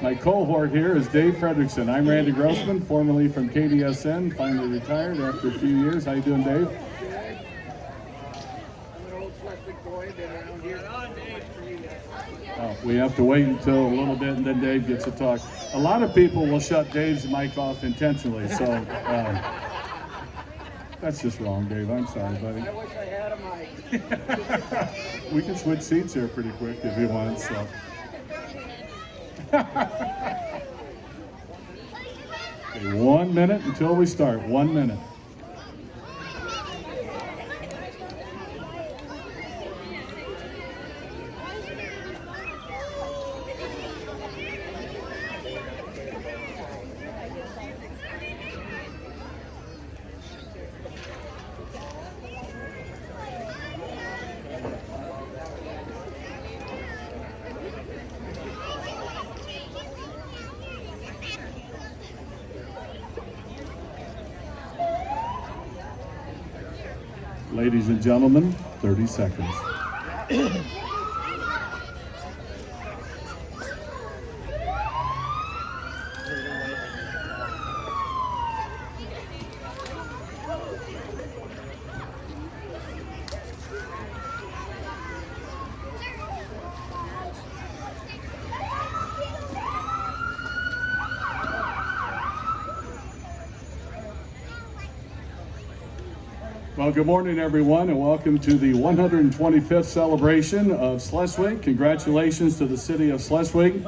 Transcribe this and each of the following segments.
My cohort here is Dave Fredrickson. I'm Randy Grossman, formerly from KDSN, finally retired after a few years. How you doing, Dave? I'm an old Schleswig boy, been around here. We have to wait until a little bit and then Dave gets to talk. A lot of people will shut Dave's mic off intentionally, so that's just wrong, Dave. I'm sorry, buddy. I wish I had a mic. We can switch seats here pretty quick if you want, so. Okay, 1 minute until we start. 1 minute. Ladies and gentlemen, 30 seconds. Well, good morning, everyone, and welcome to the 125th celebration of Schleswig. Congratulations to the city of Schleswig.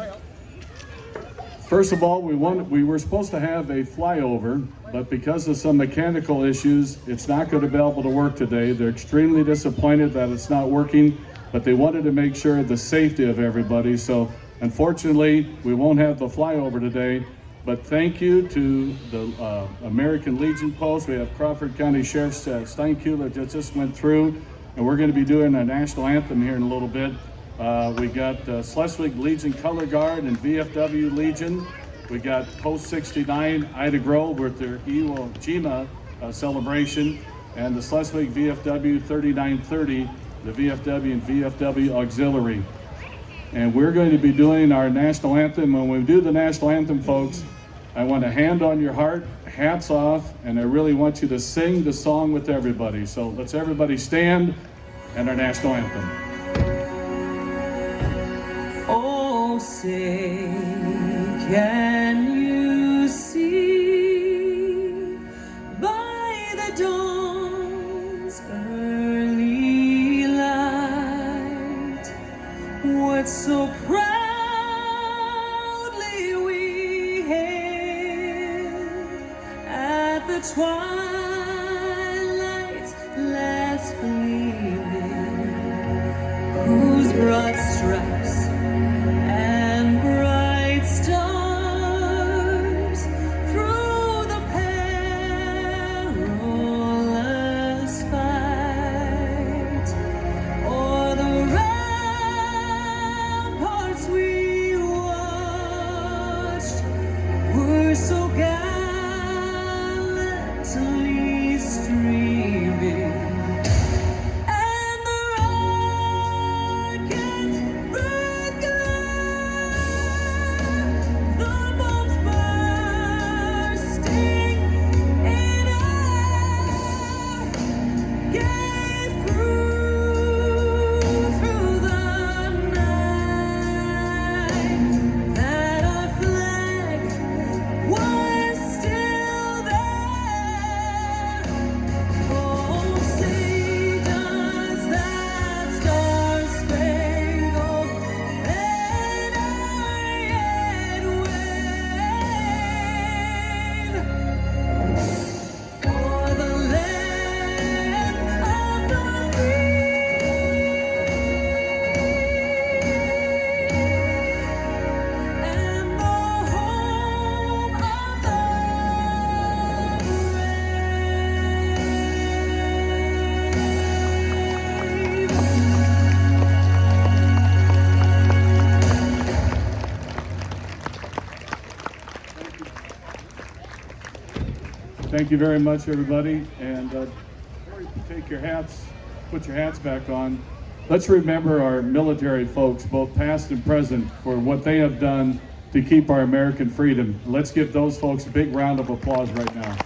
First of all, we were supposed to have a flyover, but because of some mechanical issues, it's not going to be able to work today. They're extremely disappointed that it's not working, but they wanted to make sure of the safety of everybody. So, unfortunately, we won't have the flyover today. But thank you to the American Legion Post. We have Crawford County Sheriff Steinkuhler that just went through, and we're going to be doing a national anthem here in a little bit. We got Schleswig Legion Color Guard and VFW Legion. We got Post 69 Ida Grove with their Iwo Jima celebration, and the Schleswig VFW 3930, the VFW and VFW Auxiliary. And we're going to be doing our national anthem. When we do the national anthem, folks, I want a hand on your heart, hats off, and I really want you to sing the song with everybody. So let's everybody stand and our national anthem. Oh, say, can you see by the dawn's early light what so proudly we hailed at the twilight's last gleaming, whose broad stripes and bright stars through the perilous fight o'er the ramparts we watched were so gallantly streaming. Thank you very much, everybody. And before you take your hats, put your hats back on, let's remember our military folks, both past and present, for what they have done to keep our American freedom. Let's give those folks a big round of applause right now.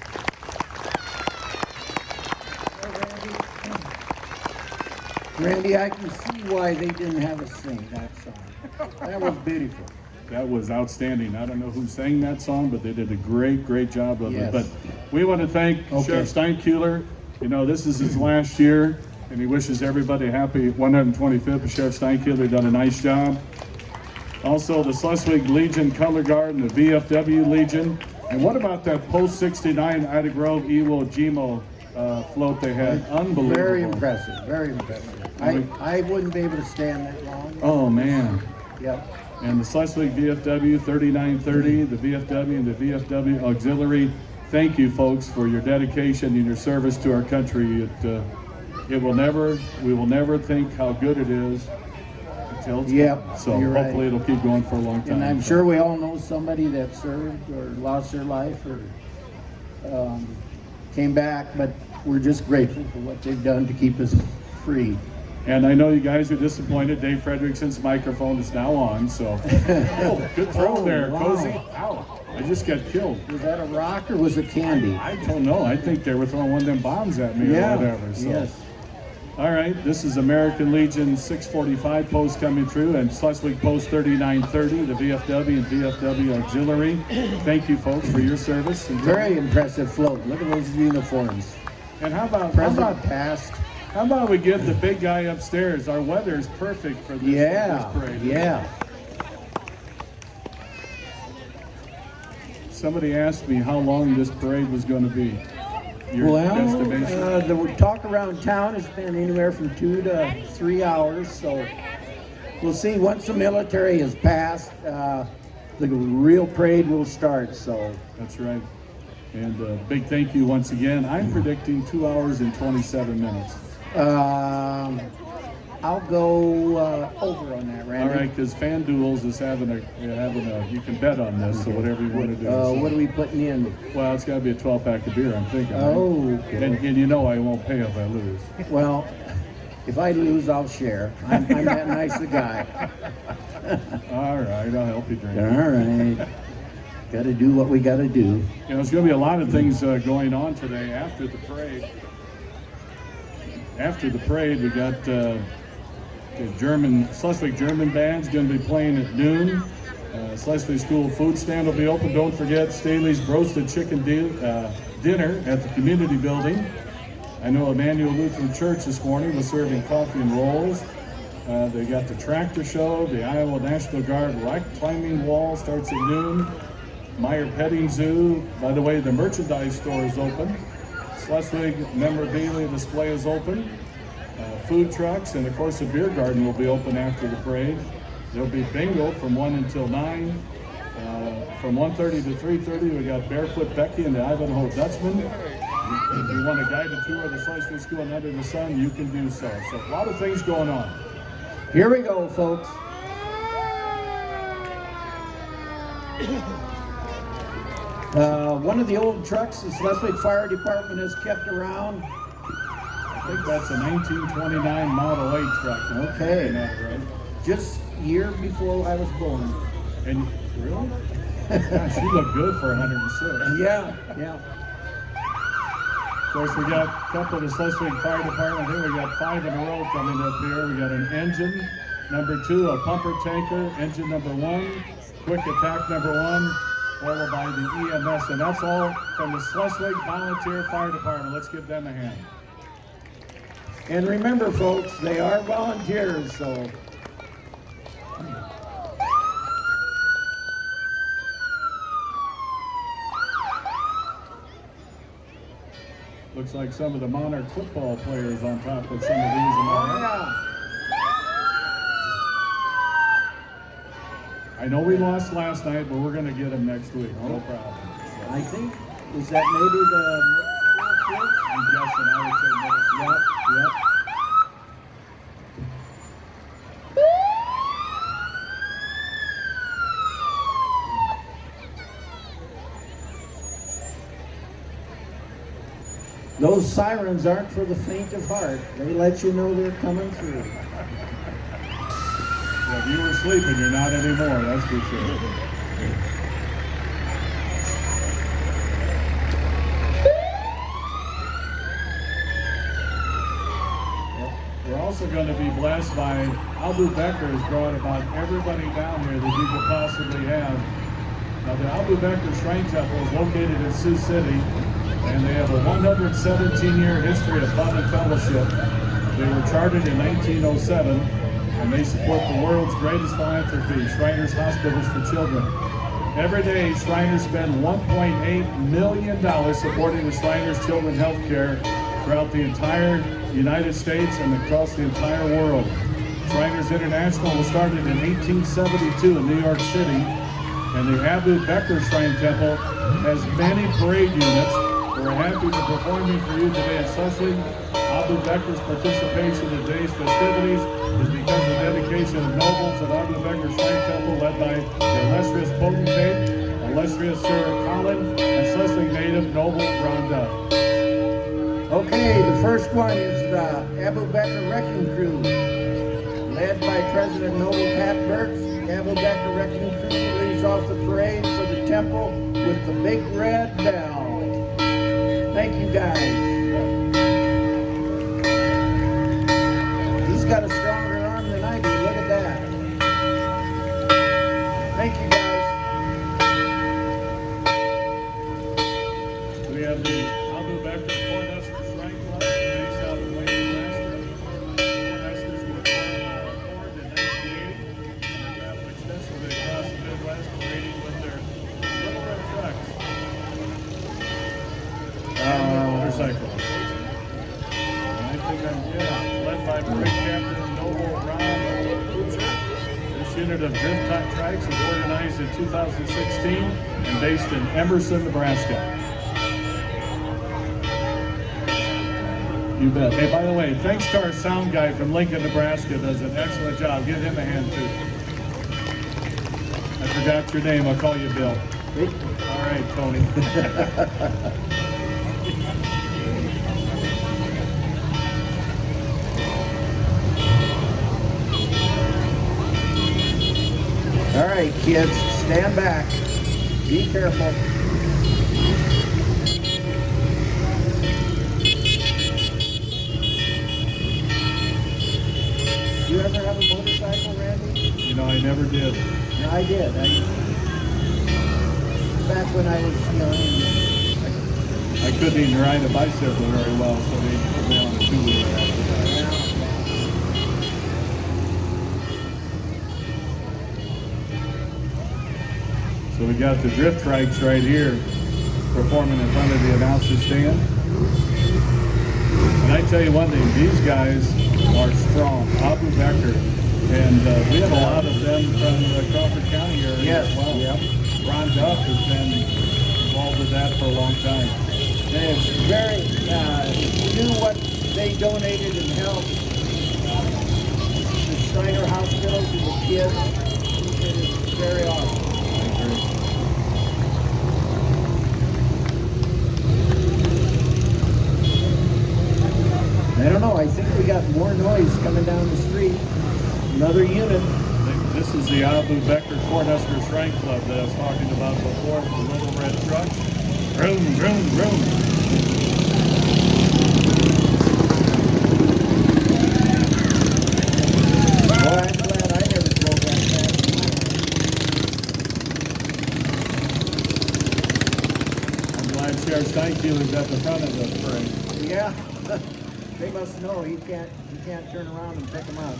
Randy, I can see why they didn't have us sing that song. That was beautiful. That was outstanding. I don't know who sang that song, but they did a great job of Yes. it. But we want to thank Okay. Sheriff Steinkuehler. You know, this is his last year, and he wishes everybody a happy 125th. But Sheriff Steinkuehler done a nice job. Also, the Schleswig Legion Color Guard and the VFW Legion. And what about that post 69 Ida Grove Iwo Jimo float they had? Unbelievable. Very impressive, very impressive. I wouldn't be able to stand that long. Oh, man. Yep. And the Schleswig VFW 3930, the VFW and the VFW Auxiliary. Thank you, folks, for your dedication and your service to our country. We will never think how good it is until it's Yep, gone. So you're right. hopefully it'll keep going for a long time. And I'm sure we all know somebody that served or lost their life or came back, but we're just grateful for what they've done to keep us free. And I know you guys are disappointed. Dave Frederickson's microphone is now on, so. Oh, good throw there, wow. Cozy. Ow, I just got killed. Was that a rock or was it candy? I don't know. I think they were throwing one of them bombs at me or whatever. So. Yes. All right, this is American Legion 645 post coming through and Schleswig post 3930, the VFW and VFW Auxiliary. Thank you, folks, for your service. And Very impressive float. Look at those uniforms. And how about Past. how about we give the big guy upstairs? Our weather is perfect for this, this parade. Yeah. Somebody asked me how long this parade was going to be. Your Well, estimation? the talk around town has been anywhere from 2 to 3 hours, so we'll see. Once the military has passed, the real parade will start. So That's right. And big thank you once again. I'm predicting 2 hours and 27 minutes. I'll go over on that, All Randy. right, because FanDuels is having a you can bet on this, so whatever you want to do. What are we putting in? Well, it's got to be a 12-pack of beer, I'm thinking. right? Oh, okay. And you know I won't pay if I lose. Well, if I lose, I'll share. I'm that nice a guy. All right, I'll help you drink. All right. Got to do what we got to do. You know, there's going to be a lot of things going on today after the parade. After the parade, we got the Schleswig German band's going to be playing at noon. Schleswig School food stand will be open. Don't forget Staley's roasted chicken dinner at the community building. I know Emmanuel Lutheran Church this morning was serving coffee and rolls. They got the tractor show. The Iowa National Guard rock climbing wall starts at noon. Meyer Petting Zoo. By the way, the merchandise store is open. Schleswig memorabilia display is open. Food trucks, and of course the beer garden will be open after the parade. There'll be bingo from 1 until 9. From 1:30 to 3:30, we got Barefoot Becky and the Ivanhoe Dutchman. If you want a guided tour of the Schleswig School and Under the Sun, you can do so. So a lot of things going on. Here we go, folks. One of the old trucks the Schleswig Fire Department has kept around. I think that's a 1929 Model 8 truck. Okay. Right? Just year before I was born. And really? Gosh, you look good for 106. Yeah. Of course, we got a couple of the Schleswig Fire Department here. We got 5 in a row coming up here. We got an engine, number 2, a pumper tanker, engine number 1, quick attack number 1, followed by the EMS. And that's all from the Schleswig Volunteer Fire Department. Let's give them a hand. And remember, folks, they are volunteers, so. Looks like some of the Monarch football players on top of some of these. I know we lost last night, but we're going to get them next week. No problem. So, I think, is that maybe the kids? I'm guessing. I would say middle school. Yep. Those sirens aren't for the faint of heart. They let you know they're coming through. Yeah, if you were sleeping, you're not anymore, that's for sure. We're also going to be blessed by Abu Bakr has brought about everybody down here that you could possibly have. Now the Abu Bakr Shrine Temple is located in Sioux City, and they have a 117-year history of fun and fellowship. They were chartered in 1907, and they support the world's greatest philanthropy, Shriners Hospitals for Children. Every day, Shriners spend $1.8 million supporting the Shriners Children Health Care throughout the entire United States and across the entire world. Shriners International was started in 1872 in New York City, and the Abu Bakr Shrine Temple has many parade units. We're happy to be performing for you today at Schleswig. Abu Bakr's participation in today's festivities is because of the dedication of nobles at Abu Bakr Shrine Temple led by the illustrious potentate, illustrious Sir Colin, and Schleswig native noble Rhonda. Okay, the first one is the Abu Bakr Wrecking Crew, led by President Noble Pat Burks. The Abu Bakr Wrecking Crew leads off the parade for the temple with the big red bell. Thank you, guys. He's got a stronger arm than I do. Look at that. Thank you, guys. We have the Abu Bakr Cornhusker Shrine Club based out of Wayne, Nebraska. Cornhuskers were formed in 1980 and have traveled extensively across the Midwest, parading with their little red trucks and their motorcycles. And I think led by parade captain Noble Ron Kucher. This unit of drift type trikes was organized in 2016 and based in Emerson, Nebraska. You bet. Hey, by the way, thanks to our sound guy from Lincoln, Nebraska, does an excellent job. Give him a hand, too. I forgot your name. I'll call you Bill. All right, Tony. All right, kids, stand back. Be careful. You ever have a motorcycle, Randy? You know, I never did. No, I did. Back when I was young. I couldn't even ride a bicycle very well, so they put me on a two-wheeler after that. So we got the drift trikes right here performing in front of the announcer stand. And I tell you one thing, these guys are strong. Abu Bakr. And we have a lot of them from the Crawford County area as well. Yep. Ron Duff has been involved with that for a long time. They're very, do what they donated and helped the Shriner hospitals and the kids. It is very awesome. I don't know, I think we got more noise coming down the street. Another unit. This is the Abu Bakr Cornhusker Shrine Club that I was talking about before, the little red trucks. Vroom, vroom, vroom. Boy, I'm glad I never drove that fast. I'm glad Sheriff Steinkeeler's at the front of the parade. Yeah, they must know you can't turn around and pick them up.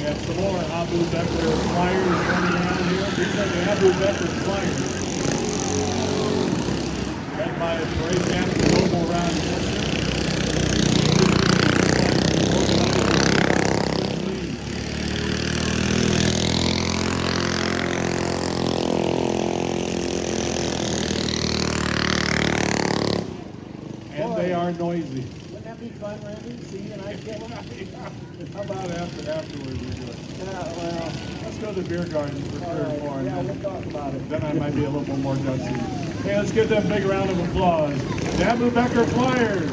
have some more Abu Becker Flyers running around here. These are the Abu Becker Flyers. Led by parade captain Noble Ron Fisher. And they are noisy. Wouldn't that be fun, Randy? See you and I get one? How about afterwards we do it? Yeah, well, Let's go to the beer garden for all third right. floor. Yeah, we'll talk about it. Then I might be a little more gutsy. Hey, let's give them a big round of applause. The Abu Becker Flyers.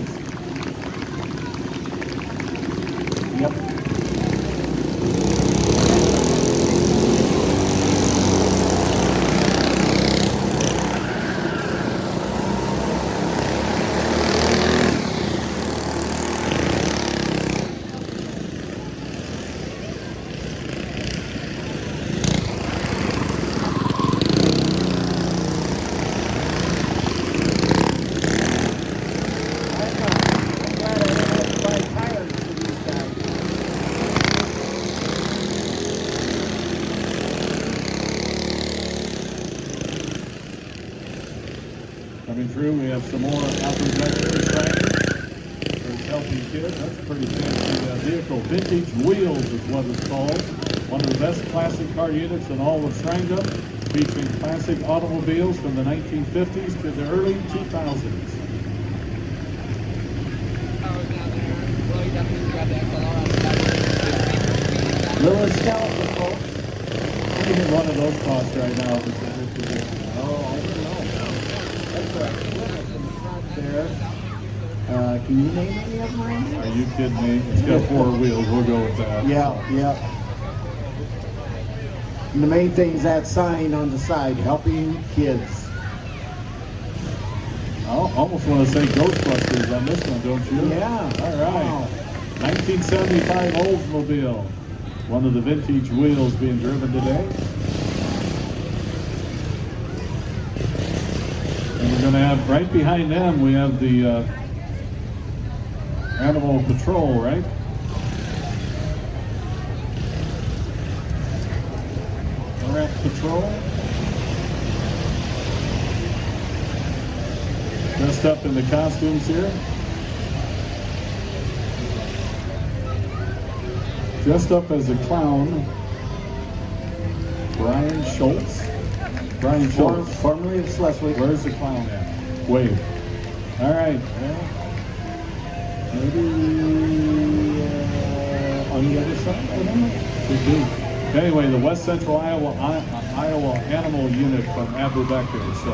Yep. I'm glad I didn't have to buy tires for these guys. Coming through, we have some more Abu Becker tractors for helping kids. That's a pretty fancy vehicle. Vintage Wheels is what it's called. One of the best classic car units in all of Shranga, featuring classic automobiles from the 1950s to the early 2000s. Little skeleton, folks. What do you think one of those costs right now? If it's a good position? Oh, I don't know. That's a Plymouth in the front there. Can you name any of them, Randy? Are you kidding me? It's got four wheels. We'll go with that. Yeah, yeah. And the main thing is that sign on the side, helping kids. I almost want to say Ghostbusters on this one, don't you? Yeah. All right. Wow. 1975 Oldsmobile. One of the vintage wheels being driven today. And we're going to have, right behind them, we have the Animal Patrol, right? Rat Patrol. Dressed up in the costumes here. Dressed up as a clown, Brian Schultz. Brian Schultz. Formerly of Schleswig. Where's the clown at? Wave. All right. Well, maybe on the other side. I don't know. Could be. Anyway, the West Central Iowa Animal Unit from Abu Becker. So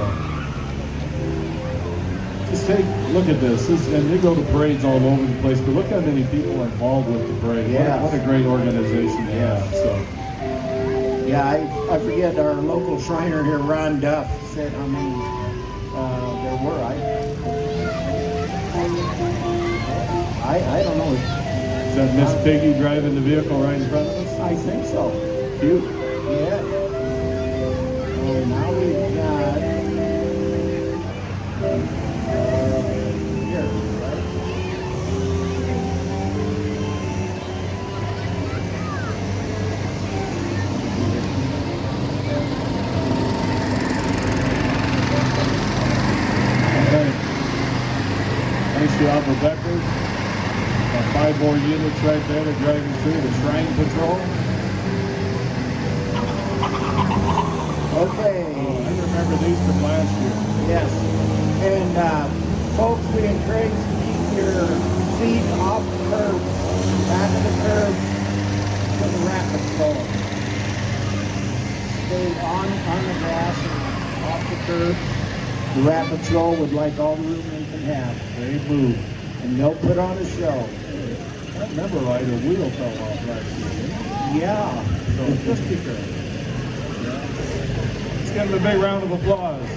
just take a look at this. And they go to parades all over the place. But look how many people are involved with the parade. Yeah. What a great organization they have. So. Yeah, I forget our local Shriner here, Ron Duff, said how many there were. I don't know. Is that Miss Piggy driving the vehicle right in front of us? I think so. Cute. Yeah. So now we've got here, right? Okay. Thanks to Abu Becker. Got 5 more units right there. They're driving through the Shrine Patrol. Okay. Oh, I remember these from last year. Yes. And folks, we encourage you to keep your feet off the curb, back of the curb, to the rapid flow. Stay on the grass and off the curb. The rapid flow would like all the room they can have. They move. And they'll put on a show. I remember right, a wheel fell off last year. Yeah. So just be careful. Let's give them a big round of applause.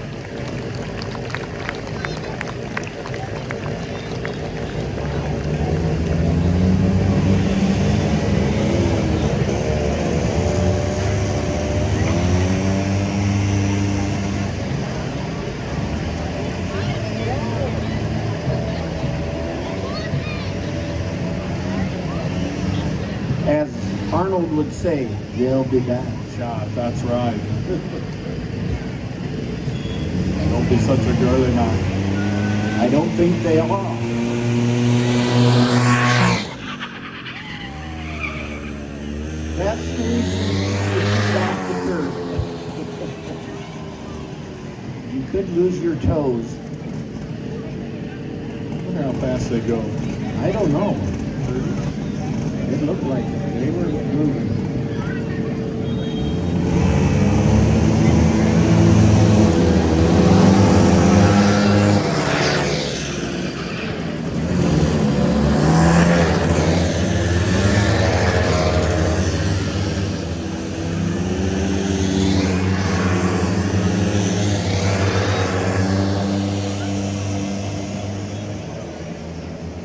As Arnold would say, they'll be back. Shot, that's right. Don't be such a girly mouth. I don't think they are. That's the reason you shoot off the curb. You could lose your toes. I wonder how fast they go. I don't know. It looked like they were moving.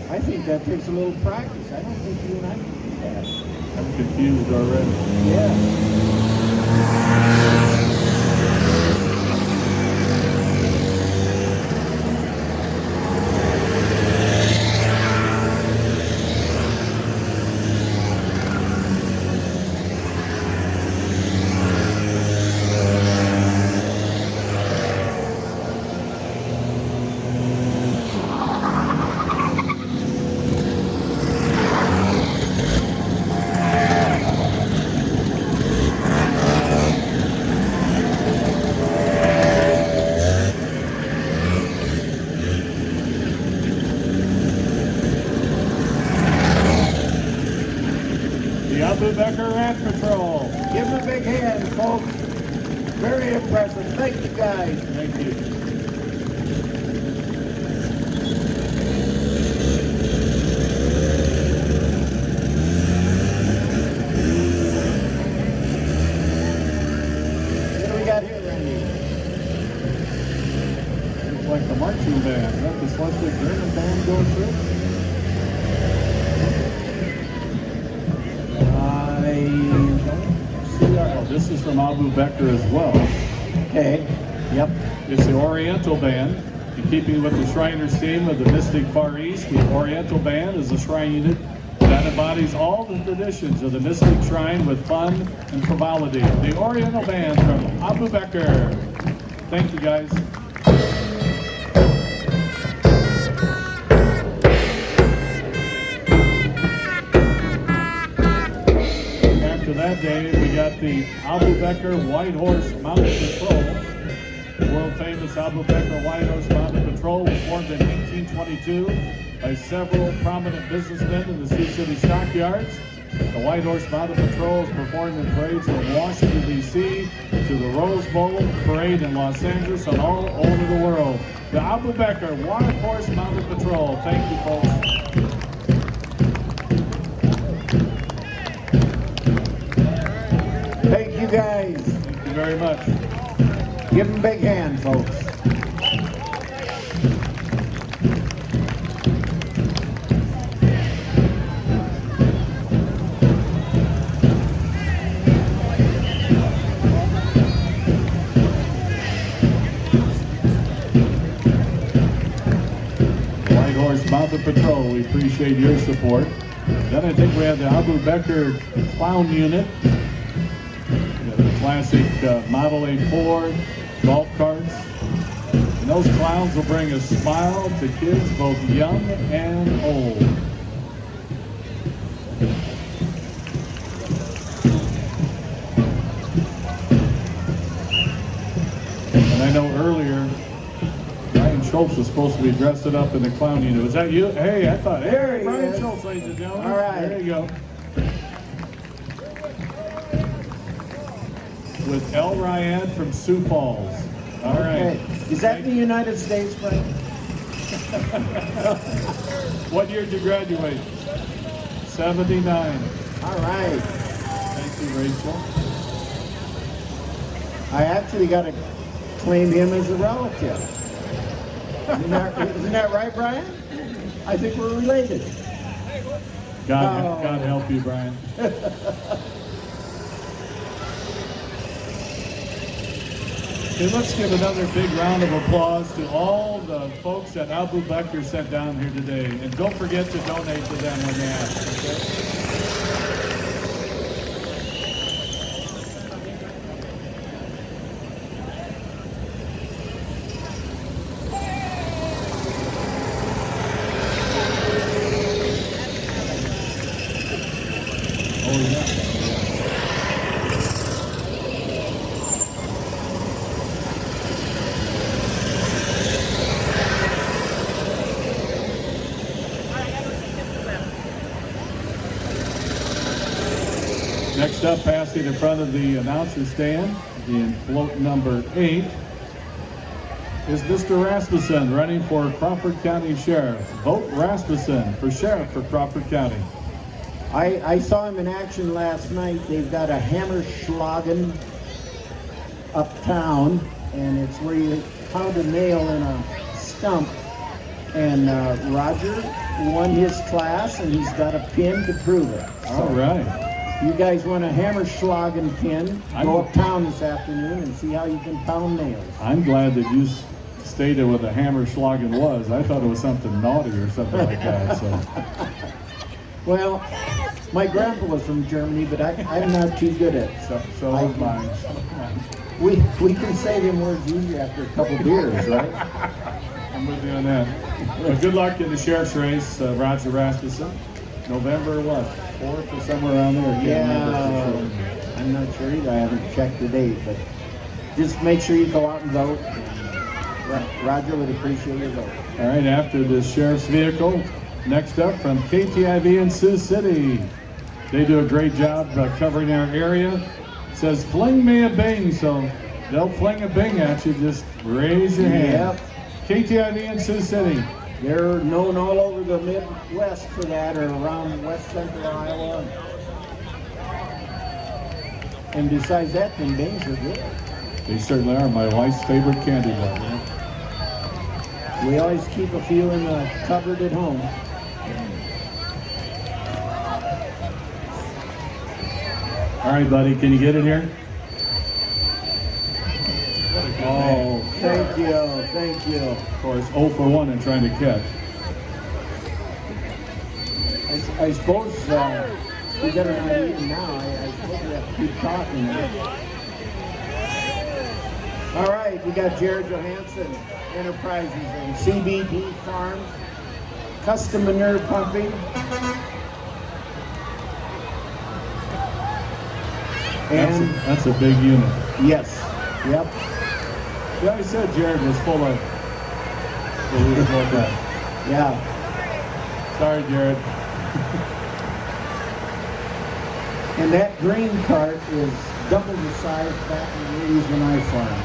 I think that takes a little practice. I don't think you and I can do that. I'm confused already. Yeah. The Abu Bakr Ranch Patrol. Give them a big hand, folks. Very impressive. Thank you, guys. Thank you. What do we got here, Randy? Looks like the marching band. Is that the Schleswig German band going through? Oh, this is from Abu Bakr as well. Okay. Yep. It's the Oriental Band. In keeping with the Shriners theme of the Mystic Far East, the Oriental Band is a shrine unit that embodies all the traditions of the Mystic Shrine with fun and frivolity. The Oriental Band from Abu Bakr. Thank you, guys. After that day, we got the Abu Bakr White Horse Mounted Patrol. The world famous Abu Bakr White Horse Mounted Patrol was formed in 1822 by several prominent businessmen in the Sioux City stockyards. The White Horse Mounted Patrol is performed in parades from Washington, D.C. to the Rose Bowl Parade in Los Angeles and all over the world. The Abu Bakr White Horse Mounted Patrol. Thank you, folks. Thank you, guys. Thank you very much. Give them a big hand, folks. White Horse Mounted Patrol, we appreciate your support. Then I think we have the Abu Bakr Clown Unit. We have the classic Model A Ford golf carts. And those clowns will bring a smile to kids both young and old. And I know earlier, Brian Schultz was supposed to be dressed up in the clown unit. Was that you? Hey, I thought, There hey, he Brian is. Schultz, ladies and gentlemen. All right. There you go. With El Ryan from Sioux Falls. All right. Okay. Is that in the United States, Frank? What year did you graduate? 79. All right. Thank you, Rachel. I actually got to claim him as a relative. Isn't that right, Brian? I think we're related. God help you, Brian. Okay, let's give another big round of applause to all the folks that Abu Bakr sent down here today. And don't forget to donate to them when they ask, okay? Next up, passing in front of the announcer stand in float number 8 is Mr. Rasmussen running for Crawford County Sheriff. Vote Rasmussen for Sheriff for Crawford County. I saw him in action last night. They've got a Hammerschlagen uptown, and it's where you pound a nail in a stump. And Roger won his class, and he's got a pin to prove it. All right. You guys want a Hammerschlagen pin? Go uptown this afternoon and see how you can pound nails. I'm glad that you stated what a Hammerschlagen was. I thought it was something naughty or something like that. So. Well, my grandpa was from Germany, but I'm not too good at it. So was mine. We can say them words easier after a couple beers, right? I'm with you on that. Well, good luck in the sheriff's race, Roger Rasmussen. November what? 4th or somewhere around there. Yeah, I'm not sure either. I haven't checked the date, but just make sure you go out and vote. Roger would appreciate your vote. All right, after the sheriff's vehicle, next up from KTIV in Sioux City. They do a great job covering our area. It says fling me a bing, so they'll fling a bing at you. Just raise your hand. Yep. KTIV in Sioux City. They're known all over the Midwest for that, or around west central Iowa. And besides that, them bings are good. They certainly are. My wife's favorite candy bar. We always keep a few in the cupboard at home. All right, buddy, can you get in here? Oh, thank you. Of course, 0 for 1 in trying to catch. I suppose we better not eat them now. I suppose we have to keep talking. All right, we got Jared Johansson Enterprises and CBD Farms, Custom Manure Pumping, and That's a big unit. yes, yep. You always said Jared was full of believe about that. Yeah. Sorry, Jared. And that green cart is double the size back in the 80s when I farmed.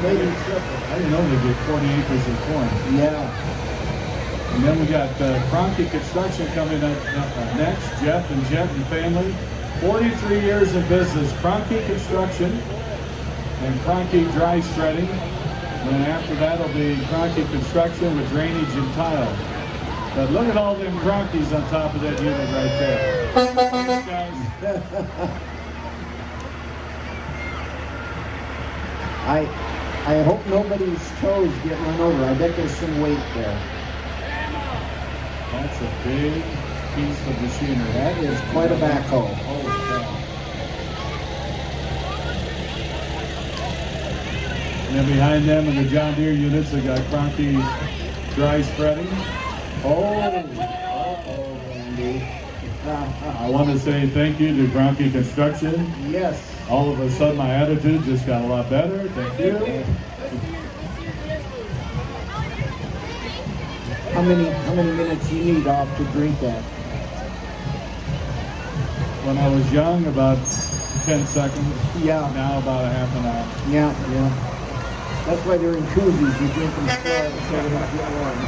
Maybe triple. I didn't know they did 40 acres of corn. Yeah. And then we got Kroenke Construction coming up next. Jeff and family. 43 years in business. Kroenke Construction and Kroenke Dry Shredding. And then after that will be Kroenke Construction with drainage and tile. But look at all them Kroenkes on top of that unit right there. Thanks, guys. I hope nobody's toes get run over. I bet there's some weight there. That's a big piece of machinery. That is quite a backhoe. Holy cow. And then behind them in the John Deere units, they got Kroenke Dry Spreading. Randy. I want to say thank you to Kroenke Construction. Yes. All of a sudden, my attitude just got a lot better. Thank you. How many minutes you need off to drink that? When I was young, about 10 seconds. Yeah. Now about a half an hour. Yeah. That's why they're in koozies. You drink them slow so they don't get warm.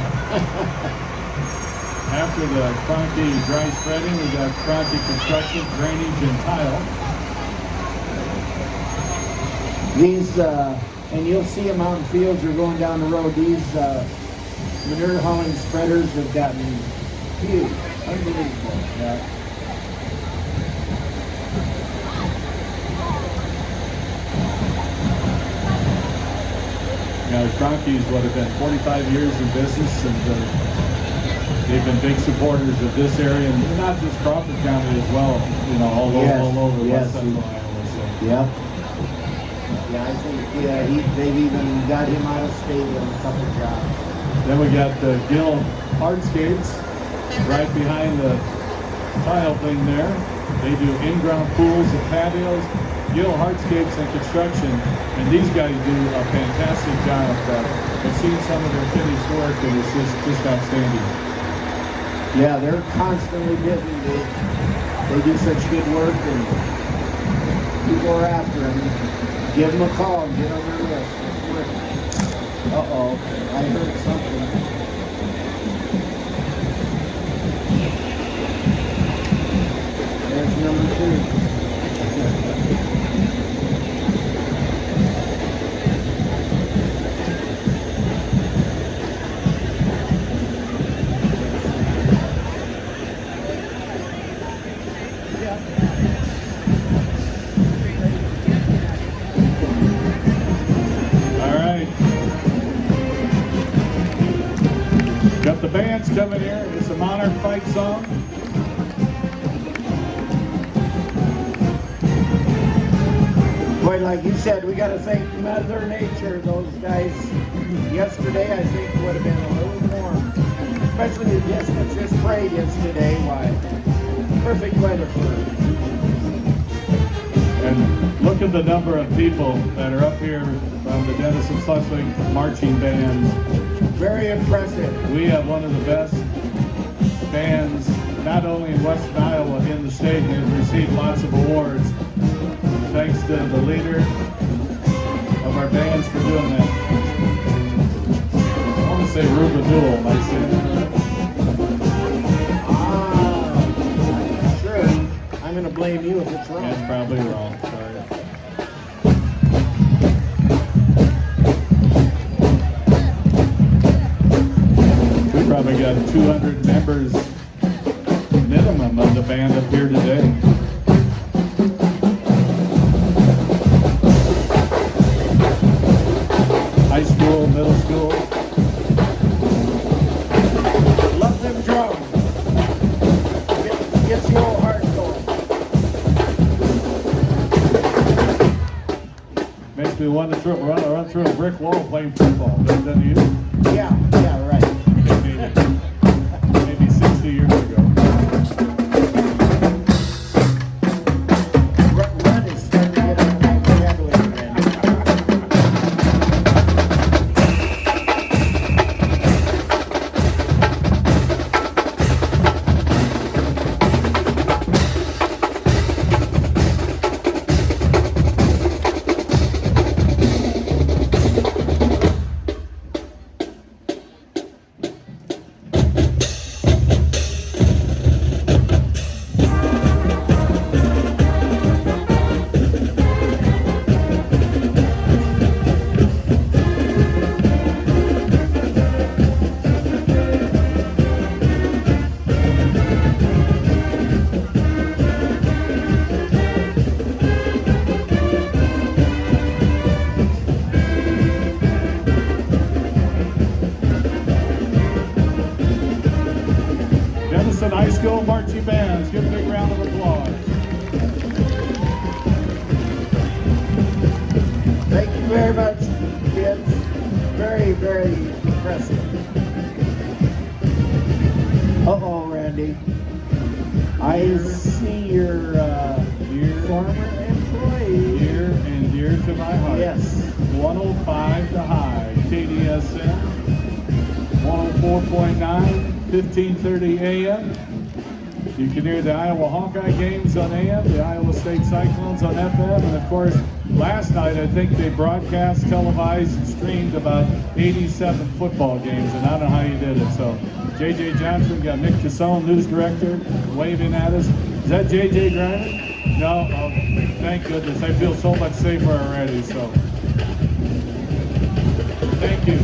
After the Kroenke Dry Spreading, we got Kroenke Construction, Drainage, and Tile. These, and you'll see them out in fields or going down the road, these manure hauling spreaders have gotten huge. Unbelievable. Yeah. Now, Kroenke's have been 45 years in business, and they've been big supporters of this area, and not just Crawford County as well, all over West Central Iowa. So. Yep. Yeah, I think they've even got him out of state on a couple of jobs. Then we got the Gill Hardscapes right behind the tile thing there. They do in-ground pools and patios, Gill Hardscapes and construction, and these guys do a fantastic job. I've seen some of their finished work, and it's just outstanding. Yeah, they're constantly busy. They do such good work, and people are after them. Give them a call and get on their list. Uh-oh, I heard something. There's number 2. Got the bands coming here. It's a Monarch Fight song. Boy, like you said, we got to thank Mother Nature. Those guys yesterday, I think, would have been a little warm. Especially the distance this parade yesterday. Why? Perfect weather for it. And look at the number of people that are up here from the Denison Schleswig marching bands. Very impressive. We have one of the best bands, not only in Western Iowa, in the state, and they've received lots of awards. Thanks to the leader of our bands for doing that. I want to say Ruba Duel, am I saying that right? Sure. I'm going to blame you if it's wrong. That's probably wrong, sorry. Probably got 200 members minimum of the band up here today. High school, middle school. Love them drums. Gets the old heart going. Makes me want to run through a brick wall playing football. Doesn't you? Yeah, right. Maybe 60 years ago. Run is starting to get on my vocabulary again. Denison High School marching bands. Give a big round of applause. Thank you very much, kids. Very, very impressive. Uh-oh, Randy. I see your former employee. Dear and dear to my heart. Yes. 105 to high. KDSN. 104.9. 1530 AM. You can hear the Iowa Hawkeye games on AM, the Iowa State Cyclones on FM, and of course, last night I think they broadcast, televised, and streamed about 87 football games, and I don't know how you did it. So, JJ Johnson, got Nick Tassone, news director, waving at us. Is that JJ Grimer? No? Oh, thank goodness. I feel so much safer already, so. Thank you.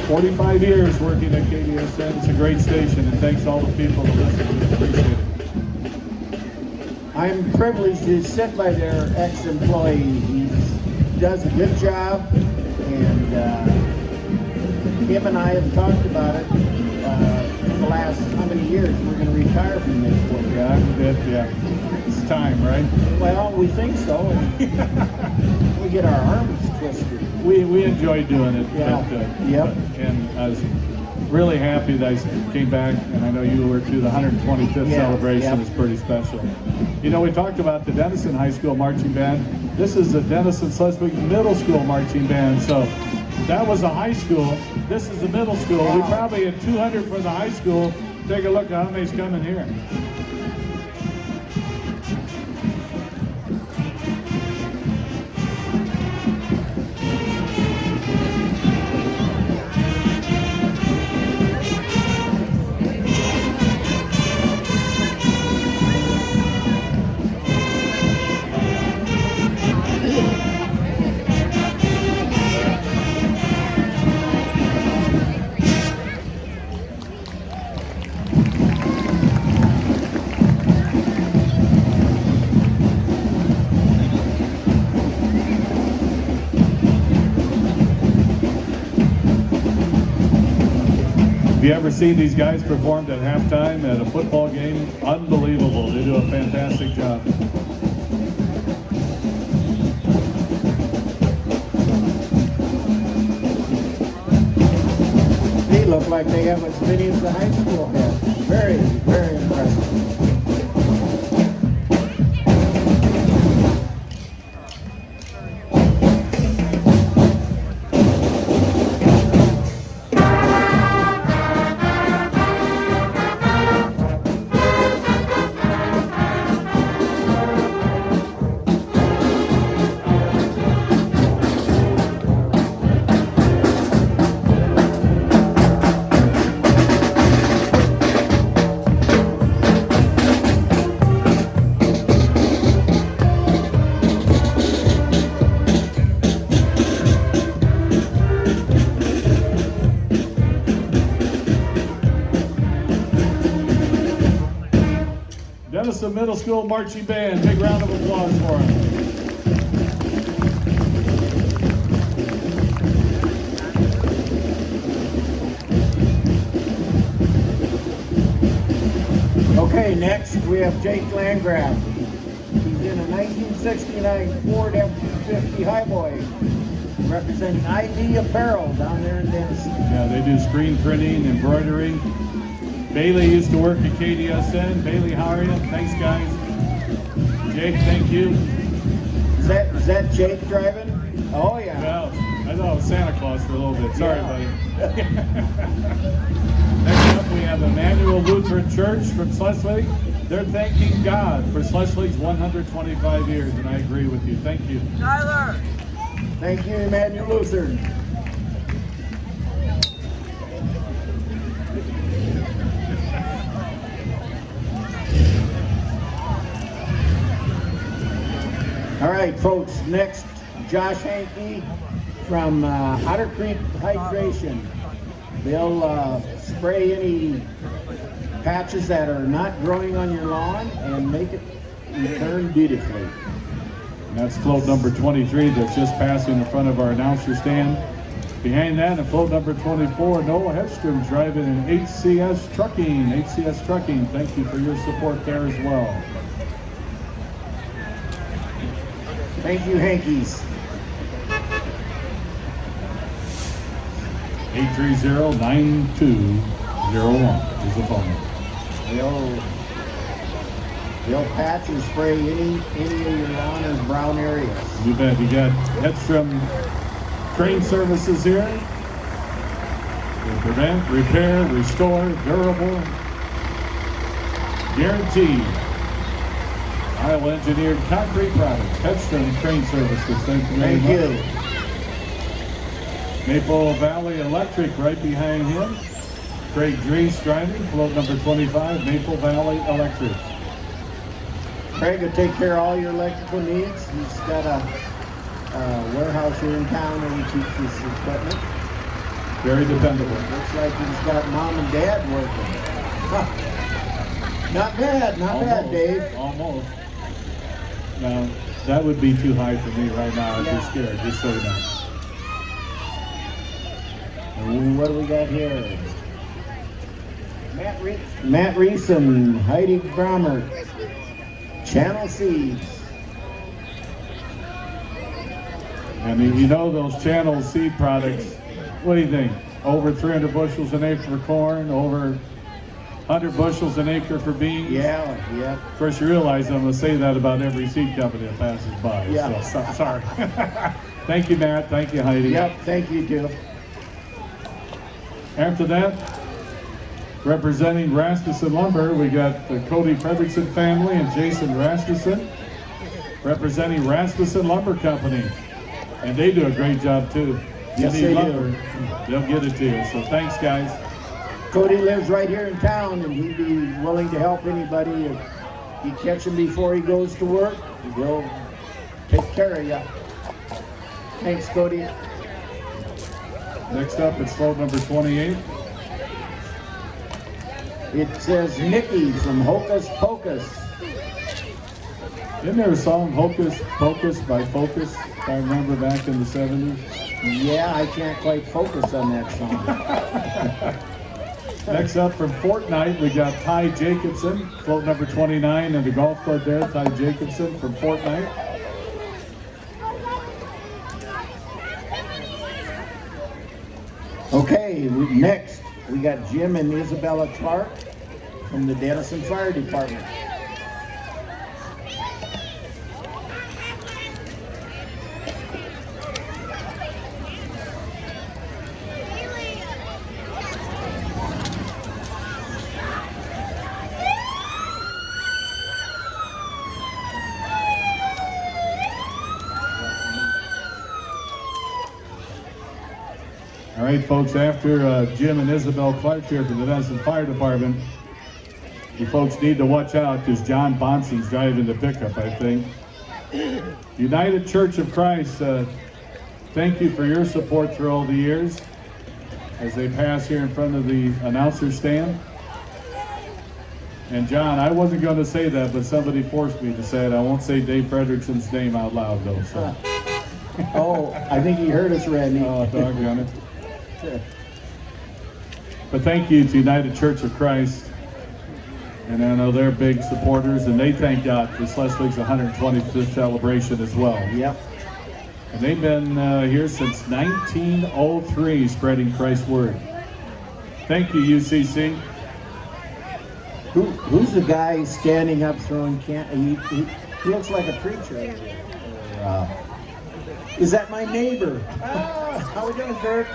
45 years working at KDSN. It's a great station, and thanks to all the people that listen. We appreciate it. I'm privileged to sit by their ex-employee. He does a good job, and him and I have talked about it for the last how many years we're going to retire from this place. Yeah. It's time, right? Well, we think so. And we get our arms twisted. We enjoy doing it. Yeah. But, Yep. and as really happy that I came back, and I know you were too. The 125th Yeah, celebration yep. is pretty special. You know, we talked about the Denison High School Marching Band. This is the Denison Schleswig Middle School Marching Band. So that was the high school. This is the middle school. We Wow. probably had 200 for the high school. Take a look at how many's coming here. Have you ever seen these guys performed at halftime at a football game? Unbelievable. They do a fantastic job. They look like they have as many as the high school had. Very, very impressive. Denison Middle School Marching Band. Big round of applause for them. Okay, next we have Jake Landgraf. He's in a 1969 Ford F-250 Highboy, representing ID Apparel down there in Denison. Yeah, they do screen printing, embroidery. Bailey used to work at KDSN. Bailey, how are you? Thanks, guys. Jake, thank you. Is that Jake driving? Oh yeah. Well, I thought it was Santa Claus for a little bit. Sorry, Yeah. buddy. Next up, we have Emmanuel Lutheran Church from Schleswig. They're thanking God for Schleswig's 125 years, and I agree with you. Thank you. Thank you, Emmanuel Lutheran. All right, folks, next, Josh Hankey from Otter Creek Hydration. They'll spray any patches that are not growing on your lawn and make it return beautifully. And that's float number 23 that's just passing in front of our announcer stand. Behind that, in float number 24, Noah Hedstrom's driving an HCS Trucking. HCS Trucking, thank you for your support there as well. Thank you, Hankies. 830-9201 is the phone. They'll patch and spray any of your lawn or brown areas. You bet. You got Hedstrom Train Services here. They prevent, repair, restore, durable, guaranteed. Iowa engineered concrete products. Hedstrom Train Services. Thank you very Thank much. you. Maple Valley Electric right behind him. Craig Drees driving, float number 25, Maple Valley Electric. Craig will take care of all your electrical needs. He's got a warehouse here in town where he keeps his equipment. Very dependable. Looks like he's got mom and dad working. Huh. Not bad, not bad, Dave. Almost. Now, that would be too high for me right now. I'd be Yeah. scared, just so you know. Ooh, what do we got here? Matt Reese and Heidi Brommer. Channel Seeds. I mean, you know those Channel seed products. What do you think? over 300 bushels an acre for corn, over 100 bushels an acre for beans. Yeah. Of course, you realize I'm going to say that about every seed company that passes by. Yeah. So, sorry. Thank you, Matt. Thank you, Heidi. Yep, thank you, too. After that, representing Rasmussen Lumber, we got the Cody Fredrickson family and Jason Rasmussen representing Rasmussen Lumber Company. And they do a great job, too. Yes, You need they lumber, do. they'll get it to you. So thanks, guys. Cody lives right here in town, and he'd be willing to help anybody. If you catch him before he goes to work, he'll take care of you. Thanks, Cody. Next up, it's float number 28. It says Nikki from Hocus Pocus. Isn't there a song, Hocus Pocus by Focus, if I remember back in the 70s? Yeah, I can't quite focus on that song. Next up from Fortnite, we got Ty Jacobson, float number 29 in the golf club there, Ty Jacobson from Fortnite. Okay, next we got Jim and Isabella Clark from the Denison Fire Department. All right, folks, after Jim and Isabel Clark here from the Denison Fire Department, you folks need to watch out because John Bonson's driving the pickup, I think. United Church of Christ, thank you for your support through all the years as they pass here in front of the announcer stand. And John, I wasn't going to say that, but somebody forced me to say it. I won't say Dave Fredrickson's name out loud, though. So. Oh, I think he heard us, Randy. Oh, doggone it. But thank you to United Church of Christ. And I know they're big supporters, and they thank God for Schleswig's 125th celebration as well. Yep. And they've been here since 1903 spreading Christ's word. Thank you, UCC. Who's the guy standing up throwing he looks like a preacher. Is that my neighbor? How we doing, Dirk?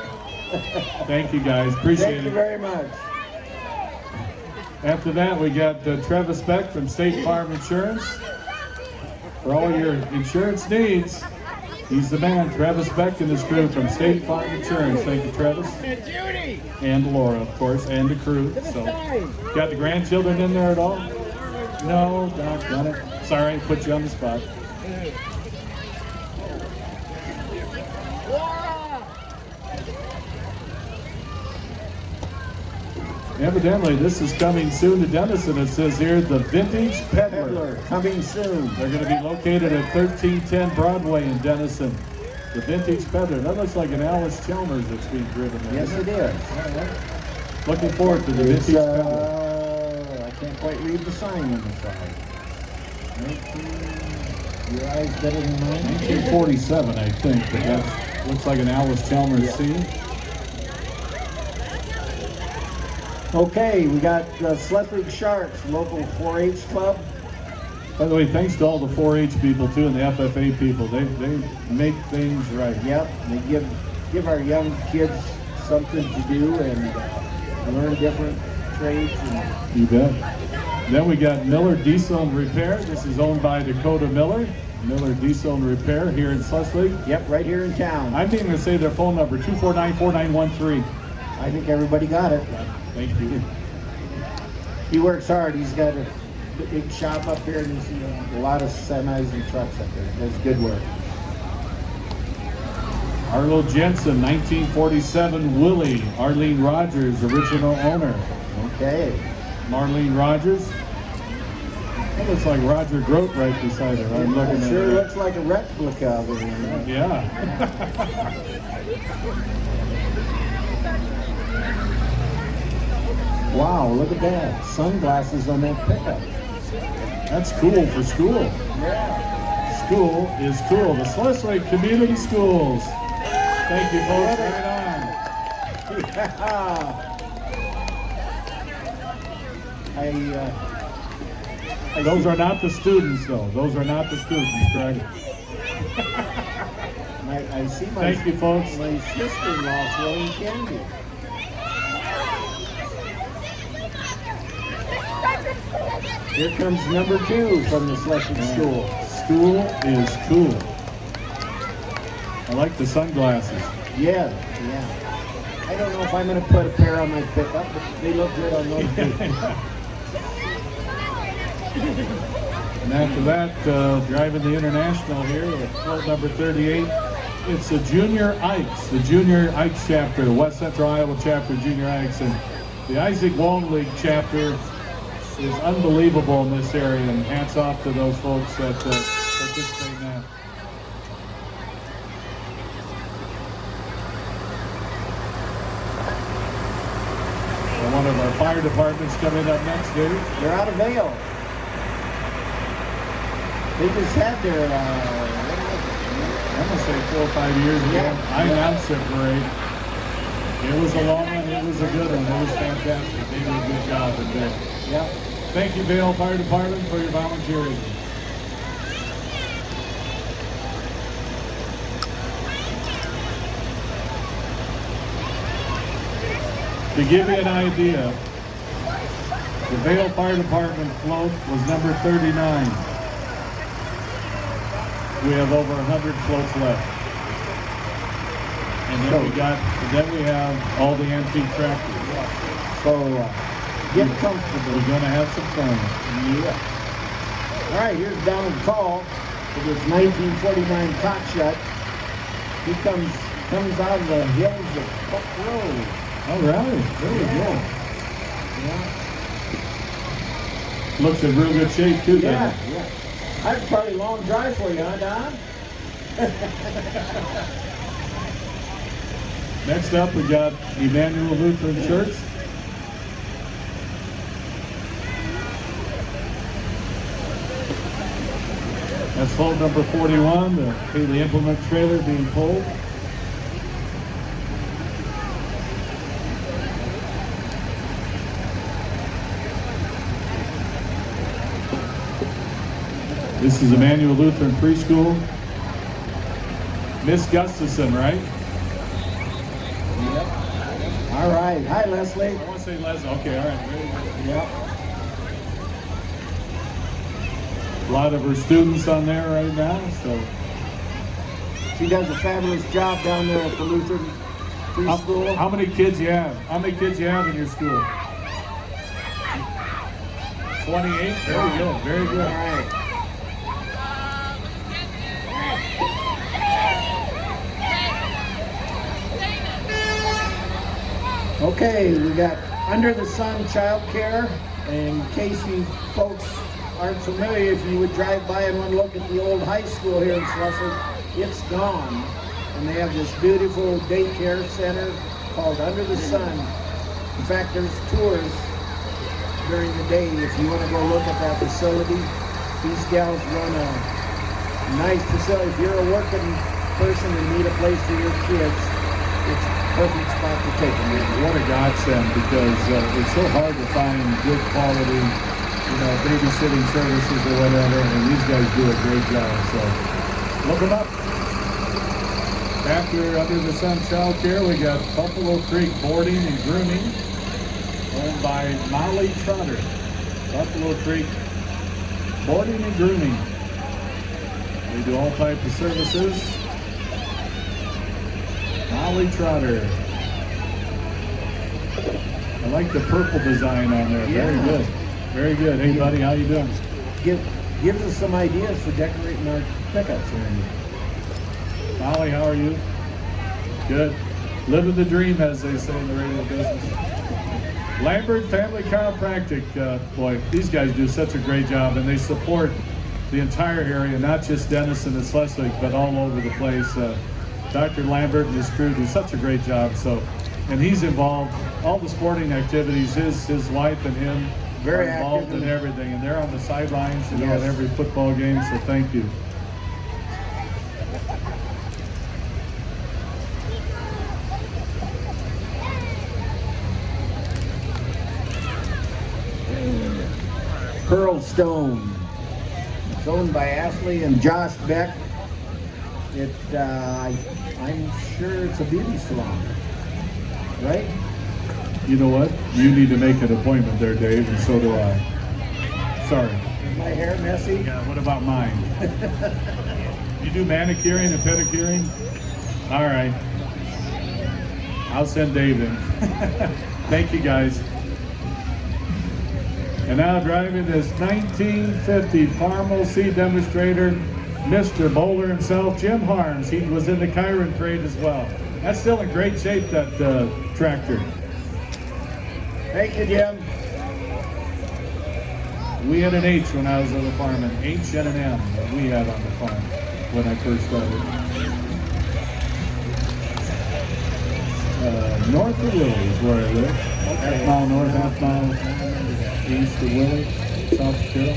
Thank you, guys. Appreciate Thank you it. very much. After that, we got Travis Beck from State Farm Insurance. For all your insurance needs, he's the man. Travis Beck and his crew from State Farm Insurance. Thank you, Travis. And Judy. And Laura, of course, and the crew. So, got the grandchildren in there at all? No, doggone it. Sorry, put you on the spot. Evidently, this is coming soon to Denison. It says here, the Vintage Peddler. Peddler, coming soon. They're going to be located at 1310 Broadway in Denison. The Vintage Peddler. That looks like an Alice Chalmers that's being driven there. Yes, it is. All right. Looking forward to the It's, Vintage Peddler. I can't quite read the sign on the side. Your eyes better than mine? 1947, I think, but that looks like an Alice Chalmers scene. Okay, we got Schleswig Sharks, local 4-H club. By the way, thanks to all the 4-H people too and the FFA people. They make things right. Yep, they give our young kids something to do and learn different trades. And You bet. Then we got Miller Diesel and Repair. This is owned by Dakota Miller. Miller Diesel and Repair here in Schleswig. yep, right here in town. I'm even going to say their phone number, 249-4913. I think everybody got it. Thank you. He works hard. He's got a big shop up here, and he's a lot of semis and trucks up there. Does good work. Arlo Jensen, 1947 Willie. Arlene Rogers, original owner. Okay. Marlene Rogers. That looks like Roger Grote right beside her. I'm looking It at sure her. looks like a replica of it. Yeah. Wow, look at that. Sunglasses on that pickup. That's cool for school. Yeah. School is cool. The Schleswig Community Schools. Thank you, folks. Right on. Those are not the students, though. Those are not the students, correct? I see Thank you, folks. my sister-in-law throwing candy. Here comes number 2 from the Schleswig school. School is cool. I like the sunglasses. Yeah. I don't know if I'm going to put a pair on my pickup, but they look good on those two. And after that, driving the International here, with float number 38, it's the Junior Ikes, the Junior Ikes chapter, the West Central Iowa chapter, Junior Ikes, and the Isaac Wong League chapter is unbelievable in this area, and hats off to those folks that participate in that. And one of our fire departments coming up next, Dave. They're out of Vail. They just had their, I'm gonna say 4 or 5 years ago. Yeah. I announced their parade. It was a long one. It was a good one. It was fantastic. They did a good job in there. yeah. Thank you, Vail Fire Department, for your volunteering. To give you an idea, the Vail Fire Department float was number 39. We have over 100 floats left. And then we have all the antique tractors. So, get comfortable. We're gonna have some fun. Yeah. All right, here's Donald Call with his 1949 cockshut. He comes out of the hills of Buck Road. All right, there we go. Yeah. Looks in real good shape too, doesn't Yeah, it? yeah. That's probably a long drive for you, huh, Don? Next up, we got Emmanuel Lutheran Church. That's float number 41, the Haley implement trailer being pulled. This is Emmanuel Lutheran Preschool. Miss Gustafson, right? Yep. All right. Hi, Leslie. I want to say Leslie. Okay, all right. Very good. Yep. A lot of her students on there right now, so. She does a fabulous job down there at the Lutheran Preschool. How many kids you have? How many kids you have in your school? 28? There we go. Very All good. right. Okay, we got Under the Sun Child Care. In case you folks aren't familiar, if you would drive by and want to look at the old high school here in Schleswig, it's gone. And they have this beautiful daycare center called Under the Sun. In fact, there's tours during the day if you want to go look at that facility. These gals run a nice facility. If you're a working person and need a place for your kids, it's a perfect spot to take them in. What a godsend, because it's so hard to find good quality, babysitting services or whatever, and these guys do a great job. So look them up. After Under the Sun Child Care, we got Buffalo Creek Boarding and Grooming, owned by Molly Trotter. Buffalo Creek Boarding and Grooming. They do all types of services. Molly Trotter. I like the purple design on there. Very Yeah. good. Very good. Hey, buddy, how you doing? Gives us some ideas for decorating our pickups here. Molly, how are you? Good. Living the dream, as they say in the radio business. Lambert Family Chiropractic. Boy, these guys do such a great job, and they support the entire area, not just Denison and Schleswig, but all over the place. Dr. Lambert and his crew do such a great job. So, and he's involved all the sporting activities. His wife and him Very are involved active in everything, and they're on the sidelines at Yes. every football game. So, thank you. Pearl Stone. It's owned by Ashley and Josh Beck. I'm sure it's a beauty salon, right? You know what? You need to make an appointment there, Dave, and so do I. Sorry. Is my hair messy? Yeah, what about mine? You do manicuring and pedicuring? All right. I'll send Dave in. Thank you, guys. And now driving this 1950 Farm OC demonstrator, Mr. Bowler himself, Jim Harms. He was in the Kyron parade as well. That's still in great shape, that tractor. Thank you, Jim. We had an H when I was on the farm, an H and an M that we had on the farm when I first started. North of Willie is where I live. Half mile north, half mile east of Willie, South Dakota.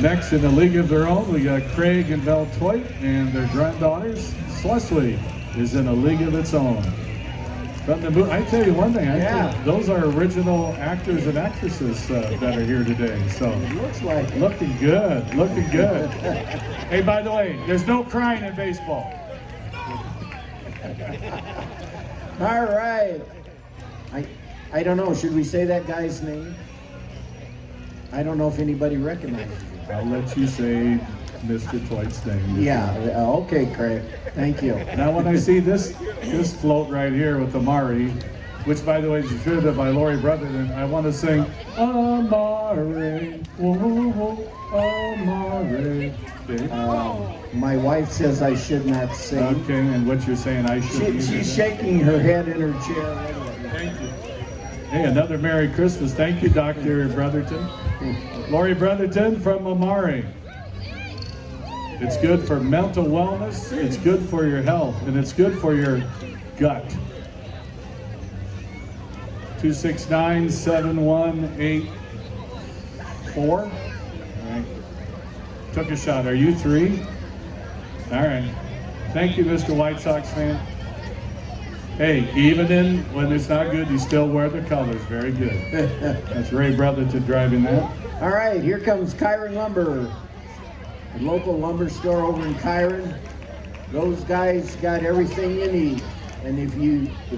Next in the league of their own, we got Craig and Belle Toit and their granddaughters. Schleswig is in a league of its own. I tell you one thing, those are original actors and actresses that are here today. So It looks like it. looking good, looking good. Hey, by the way, there's no crying in baseball. All right. I don't know. Should we say that guy's name? I don't know if anybody recognizes him. I'll let you say Mr. Toit's name. Yeah. Okay, Craig. Thank you. Now, when I see this float right here with Amari, which, by the way, is distributed by Lori Brotherton, I want to sing Amari, whoa, Amari. My wife says I should not sing. Okay, and what you're saying, I should. She's shaking her head in her chair. Thank you. Hey, another Merry Christmas. Thank you, Dr. Brotherton. Lori Brotherton from Amari. It's good for mental wellness, it's good for your health, and it's good for your gut. 269-7184. All right. Took a shot. Are you three? All right. Thank you, Mr. White Sox fan. Hey, even when it's not good, you still wear the colors. Very good. That's Ray Brotherton driving that. All right, here comes Kyron Lumber, a local lumber store over in Kyron. Those guys got everything you need, and if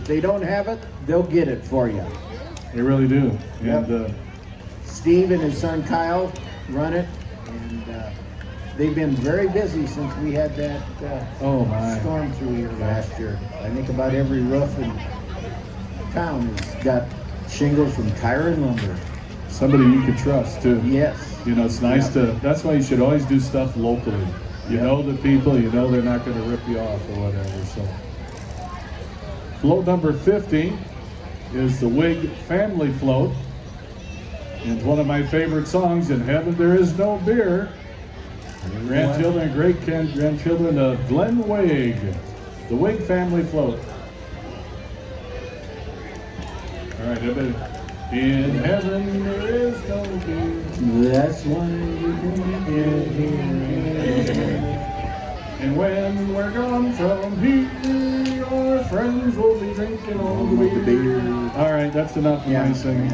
they don't have it, they'll get it for you. They really do. Yep. And Steve and his son Kyle run it, and they've been very busy since we had that oh my, storm through here last year. I think about every roof in town has got shingles from Kyron Lumber. somebody you can trust too. Yes. You know, it's nice to, that's why you should always do stuff locally. You know the people, you know they're not going to rip you off or whatever. So, float number 50 is the Wig Family Float. And it's one of my favorite songs, In Heaven There Is No Beer. Grandchildren and great-grandchildren of Glenn Wig. The Wig Family Float. All right, everybody. In heaven there is no beer. That's why you can get here. And when we're gone from here, our friends will be drinking all the beer. All right, that's enough of my singing.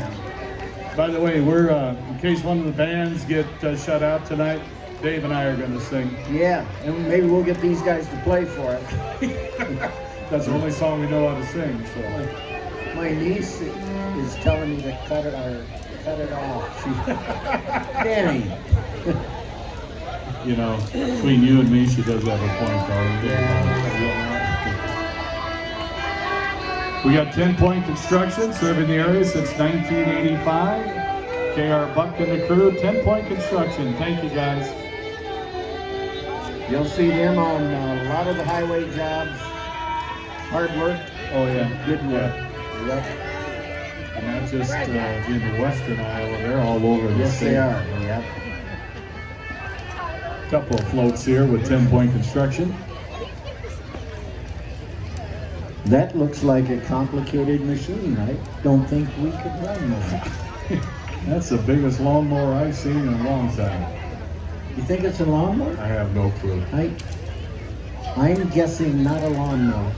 By the way, we're in case one of the bands get shut out tonight, Dave and I are going to sing. Yeah, and maybe we'll get these guys to play for us. That's the only song we know how to sing. So My niece is telling me to cut it off. Danny. you know, between you and me, she does have a point, though. We got 10 Point Construction serving the area since 1985. KR Buck and the crew, 10 Point Construction. Thank you, guys. You'll see them on a lot of the highway jobs. Hard work. Oh, yeah. Good work. Yep. And not just in western Iowa, they're all over the Yes, state. they are. Yep. Couple of floats here with 10 Point Construction. That looks like a complicated machine. I don't think we could run that. That's the biggest lawnmower I've seen in a long time. You think it's a lawnmower? I have no clue. I'm guessing not a lawnmower.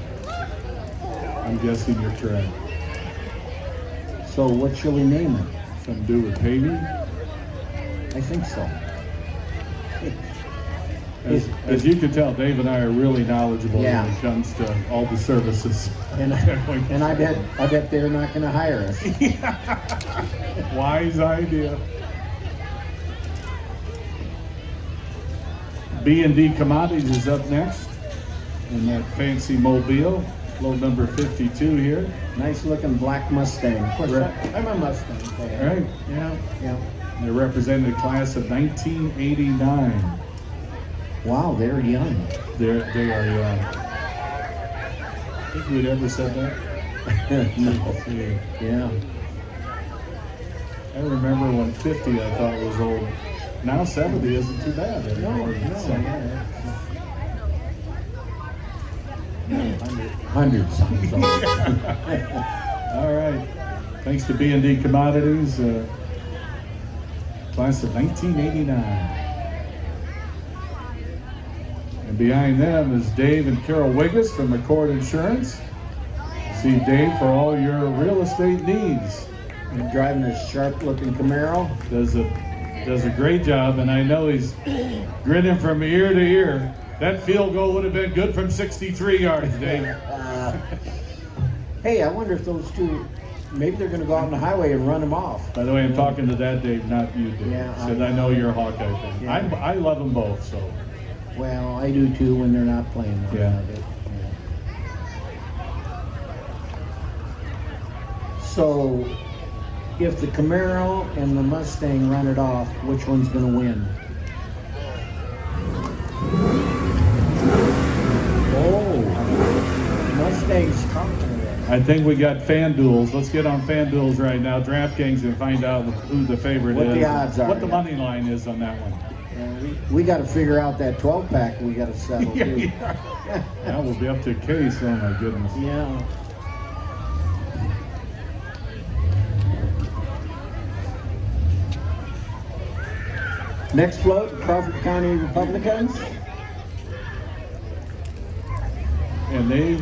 I'm guessing you're correct. So So what shall we name it? Something to do with paving. I think so. As you can tell, Dave and I are really knowledgeable Yeah. when it comes to all the services. And I bet they're not going to hire us. Wise idea. B&D Commodities is up next in that fancy mobile, load number 52 here. Nice looking black Mustang. Of course, I'm a Mustang fan. All right. Yeah. They're representing the class of 1989. Wow, they're young. They are young. Think we'd ever said that? No. Yeah. Yeah. I remember when 50 I thought was old. Now 70 isn't too bad anymore. So, Hundreds. So. all right. Thanks to B&D Commodities, class of 1989. And behind them is Dave and Carol Wiggis from McCord Insurance. See Dave for all your real estate needs. You're driving this sharp-looking Camaro. Does a great job, and I know he's grinning from ear to ear. That field goal would have been good from 63 yards, Dave. Hey, I wonder if those two, maybe they're going to go out on the highway and run them off. By the way, I'm talking to that Dave, not you, Dave. Yeah, Said I know you're a Hawkeye fan. Yeah. I love them both, so. Well, I do too when they're not playing. Yeah. So, if the Camaro and the Mustang run it off, which one's going to win? Oh, Mustang's conquering it. I think we got FanDuels. Let's get on FanDuels right now. DraftKings and find out who the favorite What is. the odds are, What the yeah. money line is on that one. We got to figure out that 12-pack we got to settle too. That will be up to Case. Oh my goodness. Yeah. Next float, Crawford County Republicans. And they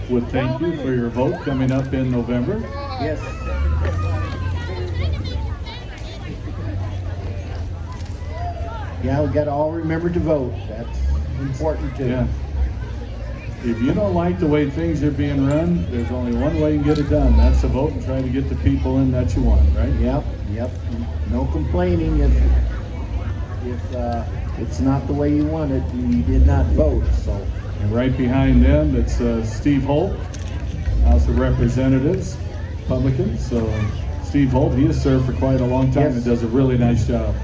would thank you for your vote coming up in November. Yes. Yeah, we got to all remember to vote. That's important too. Yeah. If you don't like the way things are being run, there's only one way you can get it done. That's to vote and try to get the people in that you want, right? Yep. No complaining if it's not the way you want it. You did not vote, so. And right behind them, it's Steve Holt, House of Representatives, Republican. So Steve Holt, he has served for quite a long time Yes. and does a really nice job.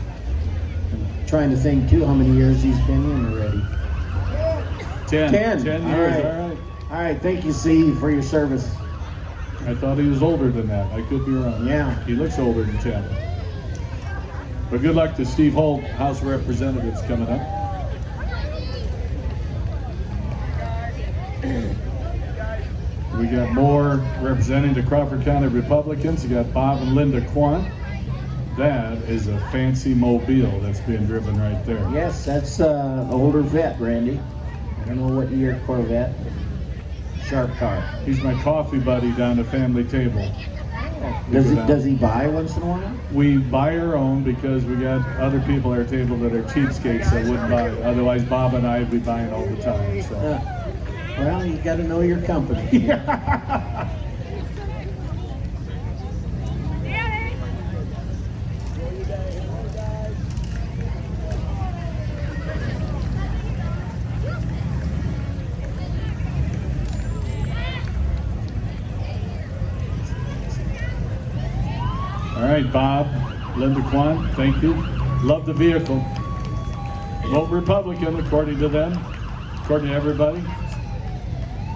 Trying to think too how many years he's been in already. 10 10. years, All right. all right. All right, thank you, Steve, for your service. I thought he was older than that. I could be wrong. Yeah. He looks older than 10. But good luck to Steve Holt, House of Representatives, coming up. We got more representing the Crawford County Republicans. You got Bob and Linda Quant. That is a fancy mobile that's being driven right there. Yes, that's an older vet, Randy. I don't know what year Corvette. Sharp car. He's my coffee buddy down the family table. Does he buy once in a while? We buy our own because we got other people at our table that are cheapskates that wouldn't buy it. Otherwise, Bob and I would be buying all the time. So. Well, you got to know your company. All right, Bob, Linda Kwan, thank you. Love the vehicle. Vote Republican, according to them, according to everybody.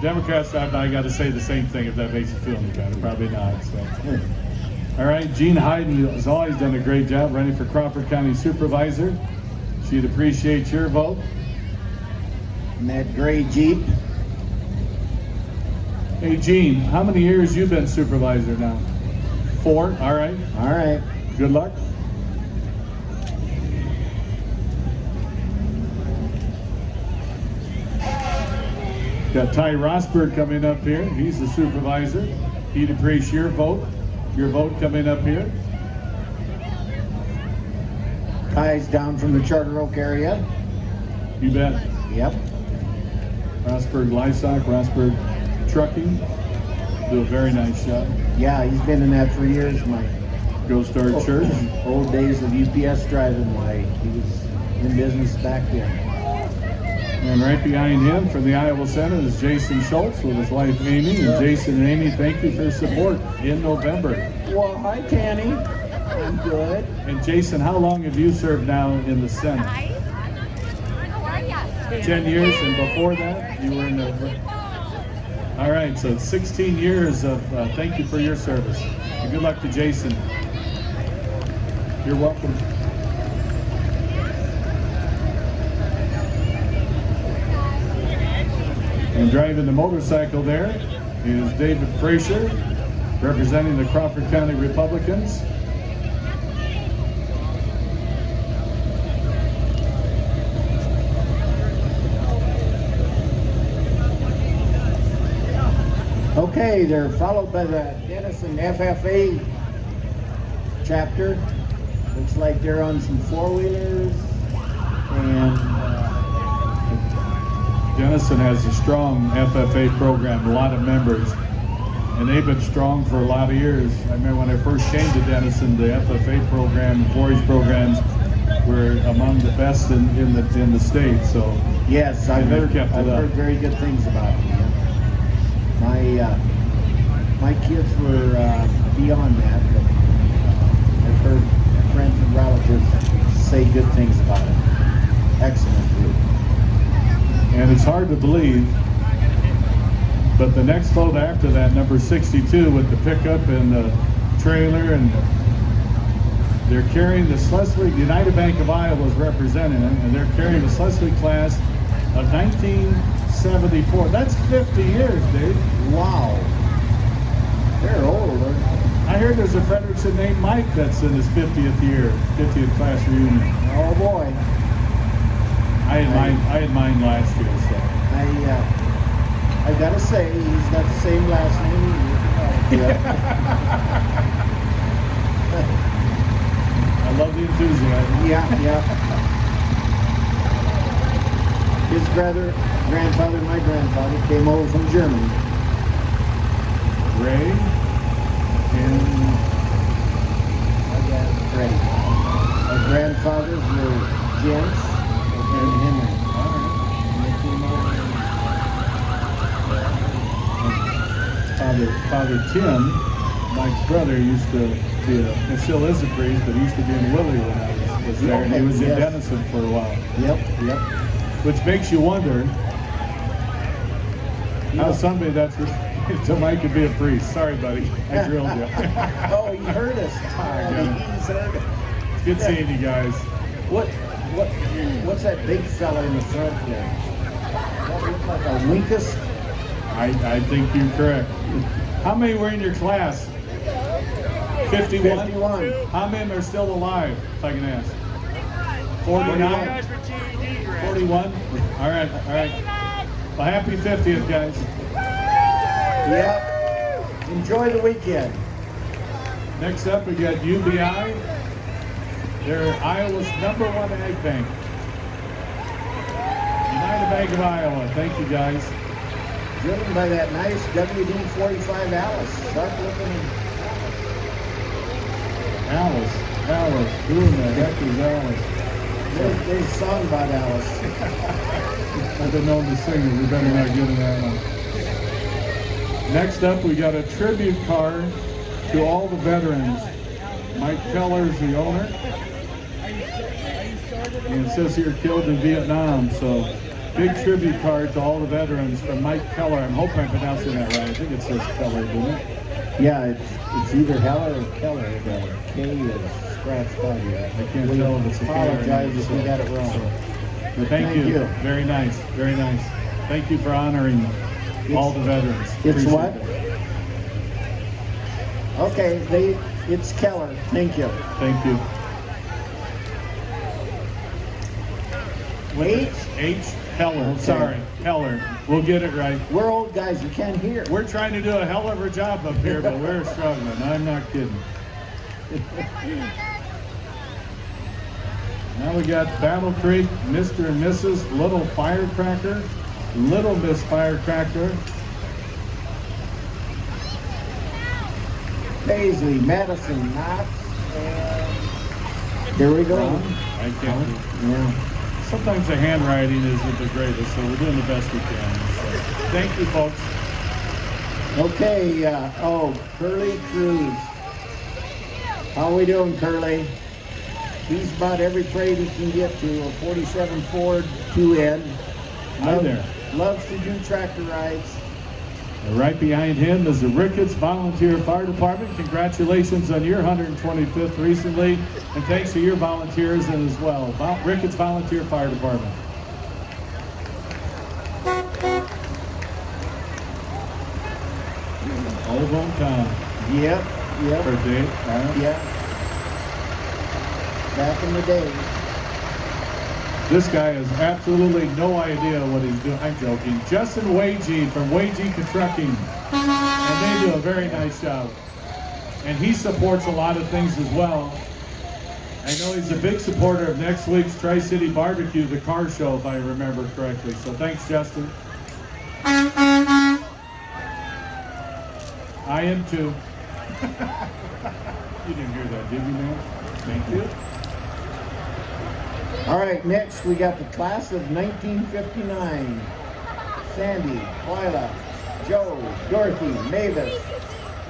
Democrats, I got to say the same thing if that makes you feel any better. Probably not. So. All right, Jean Hyden has always done a great job running for Crawford County Supervisor. She'd appreciate your vote. And that gray Jeep. Hey, Jean, how many years you been supervisor now? 4, all right. All right. Good luck. Got Ty Rosberg coming up here. He's the supervisor. He'd appreciate your vote. your vote coming up here. Guys down from the Charter Oak area. You bet. Yep. Rossburg Livestock, Rossburg Trucking, do a very nice job. Yeah, he's been in that for years, Mike. Go Star Church. Old days of UPS driving, like he was in business back then. And right behind him from the Iowa Senate is Jason Schultz with his wife Amy. And Jason and Amy, thank you for your support in November. Well, hi, Tanny. I'm good. And Jason, how long have you served now in the Senate? 10 years, and before that, you were in the... All right, so 16 years of thank you for your service. And good luck to Jason. You're welcome. And driving the motorcycle there is David Frazier, representing the Crawford County Republicans. Okay, they're followed by the Denison FFA chapter. Looks like they're on some four-wheelers. And Denison has a strong FFA program, a lot of members, and they've been strong for a lot of years. I remember when I first came to Denison, the FFA program, 4-H programs were among the best in the state. So yes, I've they've kept it up. heard very good things about them. My kids were beyond that, but I've heard friends and relatives say good things about it. Excellent group. And it's hard to believe, but the next photo after that, number 62 with the pickup and the trailer, and they're carrying the Schleswig, United Bank of Iowa is representing them, and they're carrying the Schleswig class of 1974. That's 50 years, Dave. Wow. They're older. I heard there's a Frederickson named Mike that's in his 50th year, 50th class reunion. Oh boy. I had mine last year, so. I gotta say, he's got the same last name. I love the enthusiasm. Yeah. His grandfather, my grandfather, came over from Germany. Ray and My dad, Ray. Our grandfathers were Jens and Henry. all right. And they came over. Father Tim, Mike's brother, used to be and still is a priest, but he used to be in Willie when I was there, and he was in Yes. Denison for a while. Yep. Which makes you wonder how somebody that's so Mike could be a priest. Sorry, buddy, I drilled you. Oh, he heard us. He's heard us. It's good seeing you guys. What's that big fella in the front there? That look like a Winkus? I think you're correct. How many were in your class? 51? 51. How many are still alive, if I can ask? 49? 41? All right. Well, happy 50th, guys. Yep. Enjoy the weekend. Next up, we got UBI. They're Iowa's #1 ag bank. United Bank of Iowa. Thank you, guys. Driven by that nice WD-45 Alice. Sharp looking. Alice. Who in the heck is Alice? There's a song about Alice. I've been known to sing it. We better not get in that one. Next up, we got a tribute card to all the veterans. Mike Keller is the owner. And it says here, killed in Vietnam. So, big tribute card to all the veterans from Mike Keller. I'm hoping I'm pronouncing that right. I think it says Keller, doesn't it? Yeah, it's either Heller or Keller. The K is scratched out here. I can't tell if it's a K or an Apologize if we got it wrong. But thank you. Very nice. Thank you for honoring all the veterans. It's Appreciate what? it. Okay, it's Keller. Thank you. Thank you. H? H. Heller, Okay. sorry, Heller. We'll get it right. We're old guys, you can't hear. We're trying to do a hell of a job up here, but we're struggling. I'm not kidding. Now we got Battle Creek, Mr. and Mrs. Little Firecracker, Little Miss Firecracker, Paisley, Madison, Knox, and here we go. I can't. Yeah. Sometimes the handwriting isn't the greatest, so we're doing the best we can. So, thank you, folks. Okay, Curly Cruz. How we doing, Curly? He's about every parade he can get to, a 47 Ford 2N. Hi there. Loves to do tractor rides. And right behind him is the Ricketts Volunteer Fire Department. Congratulations on your 125th recently, and thanks to your volunteers as well. Ricketts Volunteer Fire Department. Old hometown Yep. birthday. Yeah. Back in the day. This guy has absolutely no idea what he's doing. I'm joking. Justin Wagee from Wagee Trucking. And they do a very nice job. And he supports a lot of things as well. I know he's a big supporter of next week's Tri-City Barbecue, the car show, if I remember correctly. So thanks, Justin. I am too. You didn't hear that, did you, man? Thank you. All right, next we got the class of 1959. Sandy, Twyla, Joe, Dorothy, Mavis,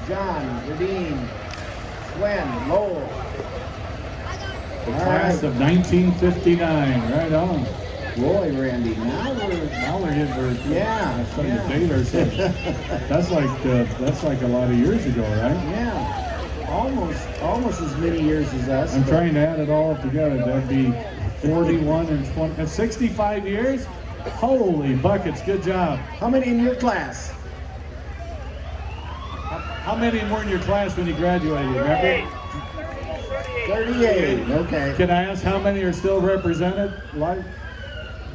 John, Radine, Gwen, Lowell. The class of 1959, right on. Boy, Randy, now Now we're hitting for Yeah, some yeah. date or something. That's like a lot of years ago, right? yeah, almost as many years as us. I'm but- trying to add it all up together. That'd be 41 and 20 and 65 years. Holy buckets! Good job. How many in your class? How many were in your class when you graduated? Remember? 38. Okay. Can I ask how many are still represented? Like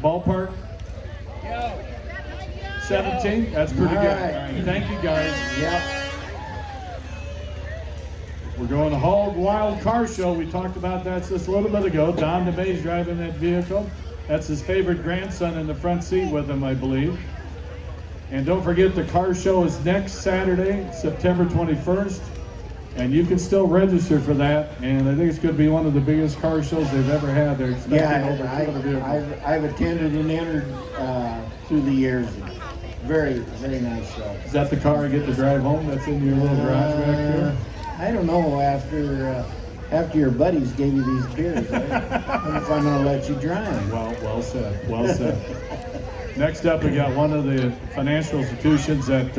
ballpark? 17. That's pretty All good. right. All right. Thank you, guys. Yep. We're going to Hog Wild Car Show. We talked about that just a little bit ago. Don DeMay's driving that vehicle. That's his favorite grandson in the front seat with him, I believe. And don't forget, the car show is next Saturday, September 21st. And you can still register for that. And I think it's going to be one of the biggest car shows they've ever had. They're expecting over 200 vehicles. I've attended and entered through the years. Very, very nice show. Is that the car I get to drive home? That's in your little garage back there? I don't know. After your buddies gave you these beers, I don't know if I'm going to let you drive. Well said. Well said. Next up, we got one of the financial institutions that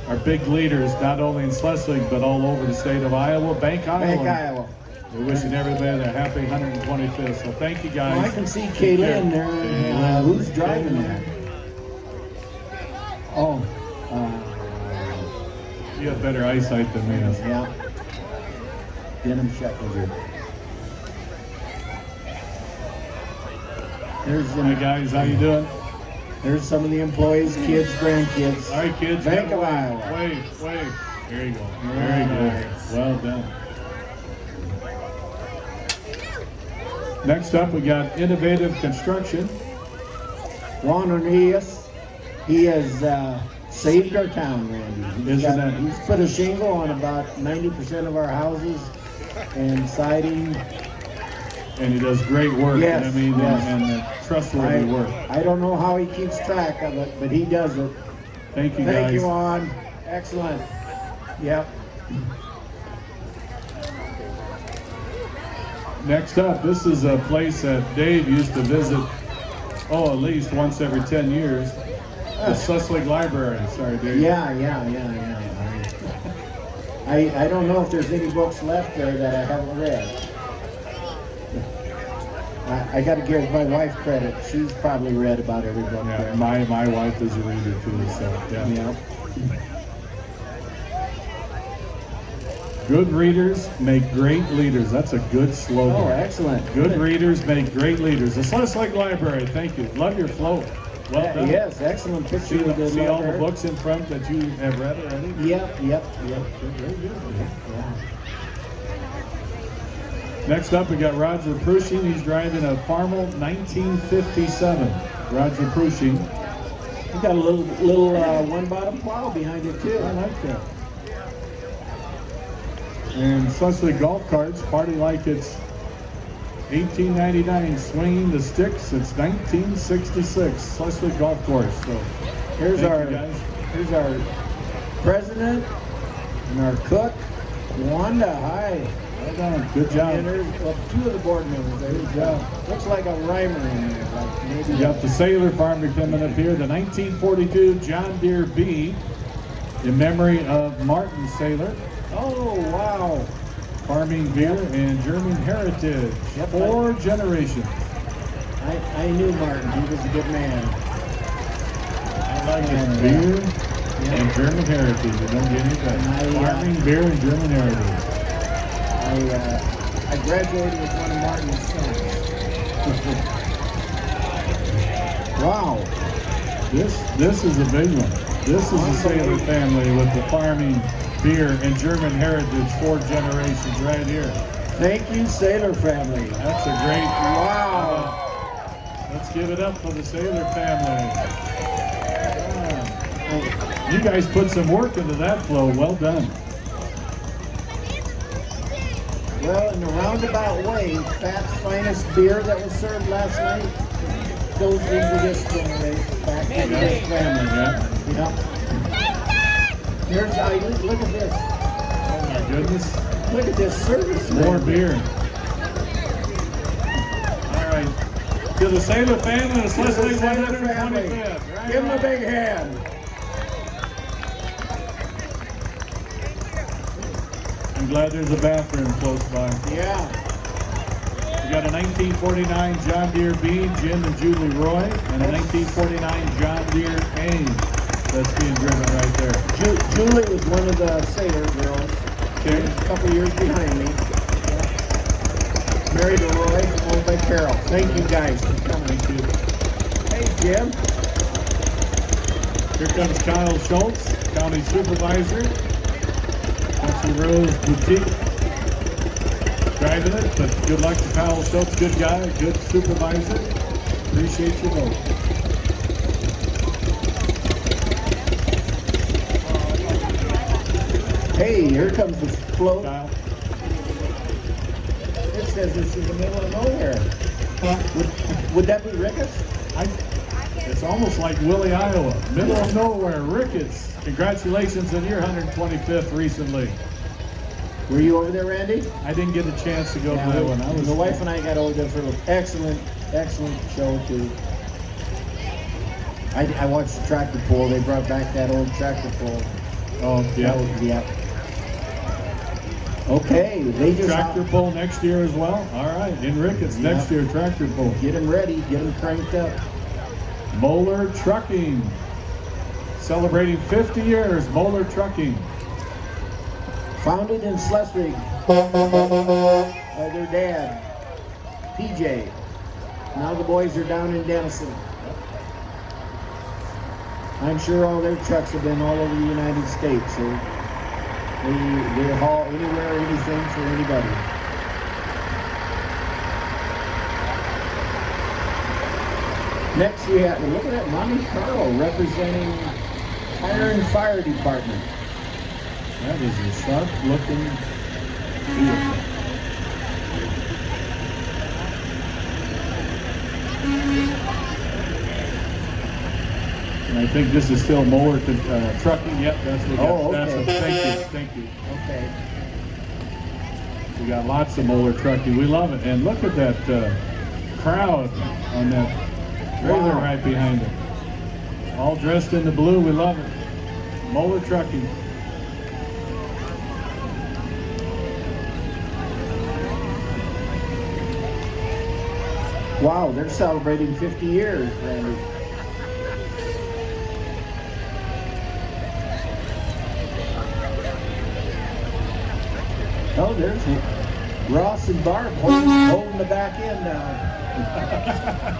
are big leaders, not only in Schleswig, but all over the state of Iowa, Bank Iowa. Bank Iowa. We're wishing everybody a happy 125th. So thank you, guys. Well, I can see Kaylin there. Kaylin. Who's driving that? Oh, You have better eyesight than me. yeah. Denim Sheckler. Hi, guys. How you doing? There's some of the employees, kids, grandkids. All right, kids. Bank of wait, Iowa. Wait. There you go. Very Very good. nice. Well done. Next up, we got Innovative Construction. Juan Ornelas, he has saved our town, Randy. He's put a shingle on about 90% of our houses and siding. And he does great work. Yes, I mean, yes. and trustworthy work. I don't know how he keeps track of it, but he does it. Thank you, guys. Thank you, Juan. Excellent. Yep. Next up, this is a place that Dave used to visit, at least once every 10 years. The Schleswig Library. Sorry, Dave. Yeah. I don't know if there's any books left there that I haven't read. I got to give my wife credit. She's probably read about every book Yeah, there. my wife is a reader too, so yeah. Yeah. Good readers make great leaders. That's a good slogan. Oh, excellent. Good readers make great leaders. The Schleswig Library, thank you. Love your float. Well done. Yes, excellent picture See, of the see all the library. books in front that you have read already? Yep. Very good. Yeah. Next up, we got Roger Prushing. He's driving a Farmel 1957. Roger Prushing. You got a little one bottom plow behind it too. I like that. And Schleswig golf carts, party like it's 1899, swinging the sticks since 1966. Schleswig golf course. So Here's thank our you guys. here's our president and our cook, Wanda. Hi. Well done. Good job. And there's two of the board members there. Good job. Looks like a rhymer in there. Like maybe We got the Sailor Farmer coming up here, the 1942 John Deere B, in memory of Martin Sailor. Oh wow. Farming beer and German heritage. Yep. 4 generations. I knew Martin. He was a good man. I like it. Beer and German heritage. You don't get any better. Farming beer and German heritage. I graduated with one of Martin's sons. Wow. This is a big one. This is the Sailor family with the farming, beer, and German heritage, 4 generations right here. Thank you, Sailor family. That's a great. Wow. Let's give it up for the Sailor family. Wow. You guys put some work into that flow. Well done. Well, in a roundabout way, Fat's finest beer that was served last night goes into this generation, back to this family. Yeah. Yep. Look at this. Oh my goodness. Look at this service. More man. beer. All right. To the Sailor family, the To the Schleswig Sailor family. 125th. Right Give them a on. big hand. I'm glad there's a bathroom close by. Yeah. We got a 1949 John Deere B, Jim and Julie Roy, and a 1949 John Deere A that's being driven right there. Julie was one of the Sailor girls. Okay. A couple years behind me. Married to Roy from Old Bay Carroll. Thank you guys for coming. Thank you. Hey, Jim. Here comes Kyle Schultz, County Supervisor. Country Rose Boutique. Driving it, but good luck to Kyle Schultz. Good guy, good supervisor. Appreciate your vote. Hey, here comes the float. Kyle. It says this is the middle of nowhere. Would that be Ricketts? It's almost like Willie, Iowa. Middle of nowhere, Ricketts. Congratulations on your 125th recently. Were you over there, Randy? I didn't get a chance to go Yeah, to that one. I was the wife and I got over there for an excellent show too. I watched the tractor pull. They brought back that old tractor pull. Oh, yeah. Yeah. Okay, they just Tractor pull next year as well? All right, in Ricketts, Yeah. next year, tractor pull. get them ready, get them cranked up. Moeller Trucking, celebrating 50 years, Moeller Trucking. Founded in Schleswig by their dad, PJ. Now the boys are down in Denison. I'm sure all their trucks have been all over the United States. So they haul anywhere, anything for anybody. Next we have, look at that, Monte Carlo representing Iron Fire Department. That is a sharp looking vehicle. And I think this is still Moeller Trucking. Yep, that's what. Oh, That's okay. thank you. Okay. We got lots of Moeller Trucking. We love it. And look at that crowd on that trailer Wow. right behind it. All dressed in the blue. We love it. Moeller Trucking. Wow, they're celebrating 50 years, Randy. there's Ross and Barb holding the back end down.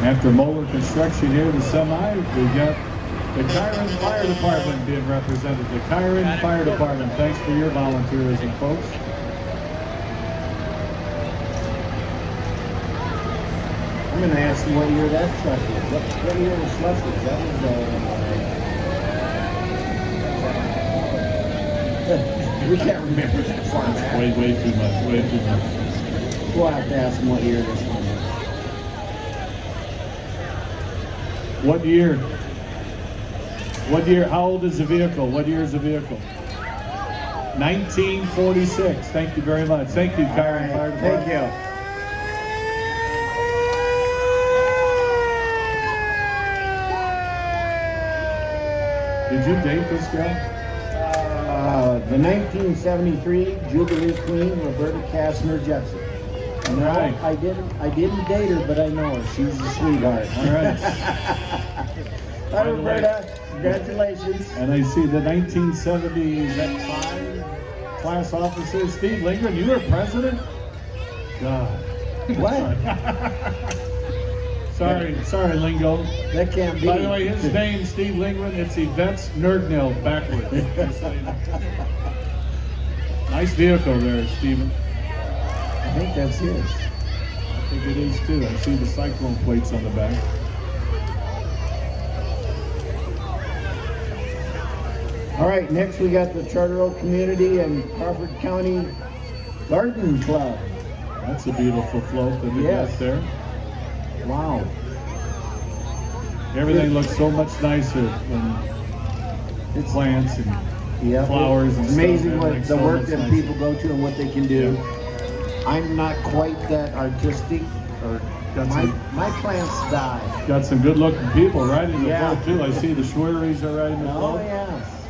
After Moeller Construction here, the semi, we got the Kyron Fire Department being represented. The Kyron Fire Department, thanks for your volunteerism, folks. I'm going to ask you what year that truck is. What year was Schleswig? That was we can't remember that far back. Way too much, way too much. We'll have to ask them what year this one is. What year? What year? How old is the vehicle? What year is the vehicle? 1946. Thank you very much. Thank you, Kyron Fire Department. Thank you. Did you date this girl? The 1973 Jubilee Queen, Roberta Kastner Jepson. All right. I didn't date her, but I know her. She's a sweetheart. All right. Hi, Roberta. Congratulations. And I see the 1970s X5 class officer, Steve Lindgren. You were president? God. What? Sorry, Lingo. That can't be. By the way, his name, Steve Lindgren, it's Yvette's Nerdnail backwards. Just so you know. Nice vehicle there, Stephen. I think that's his. I think it is too. I see the cyclone plates on the back. All right, next we got the Charter Oak Community and Crawford County Garden Club. That's a beautiful float that we Yes. got there. Wow. Everything looks so much nicer when It's plants and yeah, flowers and it's amazing stuff. what Everything's the so work much that nicer. people go to and what they can do. I'm not quite that artistic, or Got my plants die. Got some good looking people riding the Yeah. float too. I see the Schweries are riding the Oh float.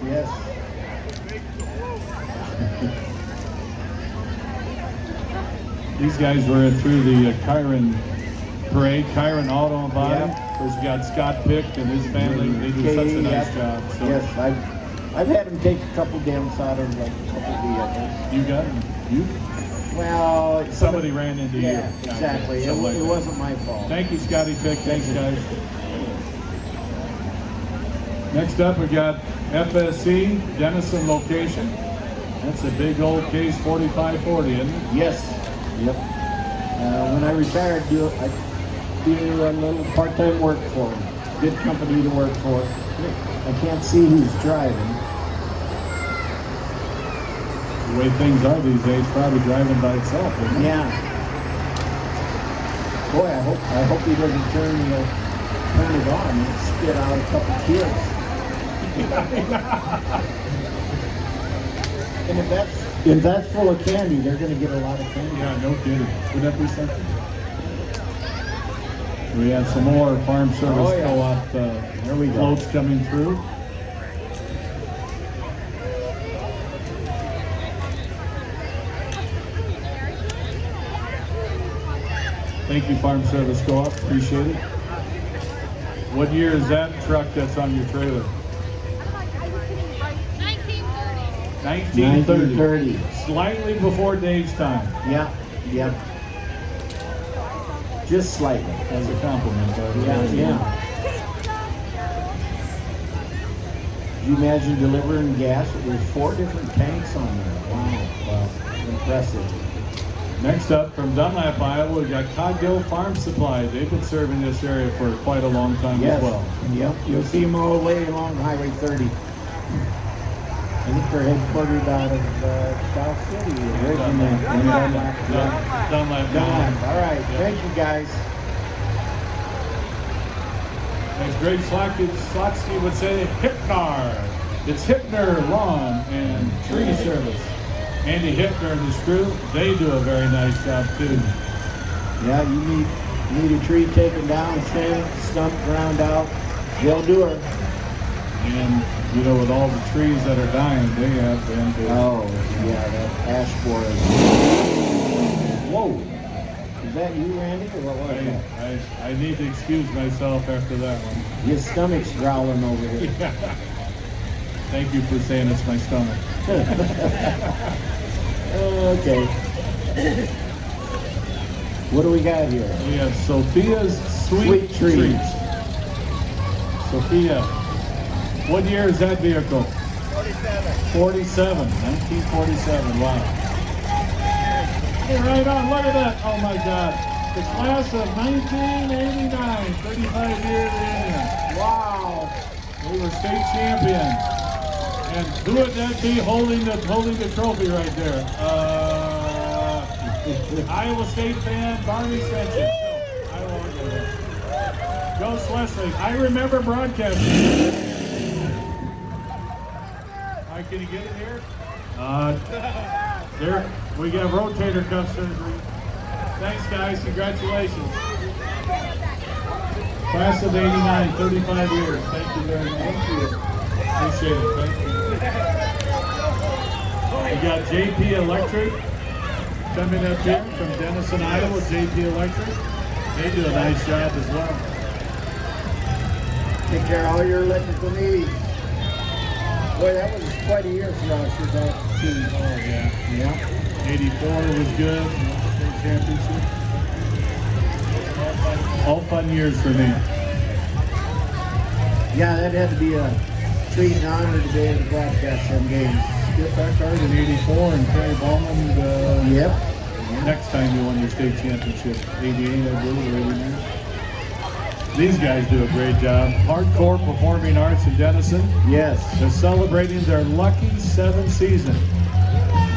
yes. These guys were through the Kyron parade, Kyron Auto and Body. Yep. Of course, you got Scott Pick and his family. They do such a nice job. So Yes, I've had them take a couple dents out of like a couple vehicles. you got them. You Well, somebody ran into you. yeah, exactly. Something like It that. wasn't my fault. Thank you, Scotty Pick. Thanks, guys. Next up, we got FSC Denison location. That's a big old case 4540, isn't it? Yes. Yep. When I retired, I do a little part-time work for them. Good company to work for. I can't see who's driving. The way things are these days, probably driving by itself, isn't it? Yeah. Boy, I hope he doesn't turn it on and spit out a couple kids. And if that's full of candy, they're going to get a lot of candy. Yeah, no kidding. Would that be something? We have some more Farm Service Oh, yeah. Co-op There we go. floats coming through. Thank you, Farm Service Co-op. Appreciate it. What year is that truck that's on your trailer? 1930. 1930. Slightly before Dave's time. Yeah. Just slightly. As a compliment. by the way. Yeah. Could you imagine delivering gas? There's 4 different tanks on there. Wow. Impressive. Next up, from Dunlap, Iowa, we got Codgill Farm Supply. They've been serving this area for quite a long time Yes. as well. Yep. You'll see them all the way along Highway 30. I think they're headquartered out of South City. Originally. Dunlap. Dunlap. All right. Yeah. Thank you, guys. As Greg Slotsky would say, Hipnar. It's Hipner Lawn and Tree Service. Andy Hipner and his crew, they do a very nice job too. Yeah, you need a tree taken down, stamp, stump, ground out. They'll do her. And, you know, with all the trees that are dying, they have been to... Oh, yeah, that ash forest. Whoa. Is that you, Randy, or what was that? I need to excuse myself after that one. Your stomach's growling over here. Thank you for saying it's my stomach. Okay. What do we got here? We have Sophia's Sweet Treats. Treats. Sophia, what year is that vehicle? 1947, wow. Hey, right on, look at that. Oh my God. The class of 1989, 35 year reunion. Wow. We were state champions. And who would that be holding the trophy right there? Iowa State fan, Barney Spencer. No, I won't go there. Go Schleswig. I remember broadcasting. Can you get it here? There, we got rotator cuff surgery. Thanks, guys. Congratulations. Class of 89, 35 years. Thank you very much. Thank you. Appreciate it. Thank you. We got JP Electric coming up here from Denison, Iowa. JP Electric. They do a nice job as well. Take care of all your electrical needs. Boy, that was quite a year for us with that team. Oh, yeah. Yeah. 84 was good. State championship. All fun years for me. Yeah, that had to be a treat and honor to be able to broadcast some games. Skip Eckhardt in 84 and Terry Ballman. Yep. Next time you won your state championship, 88, I believe, or 89. These guys do a great job. Hardcore Performing Arts in Denison. Yes. They're celebrating their lucky 7th season.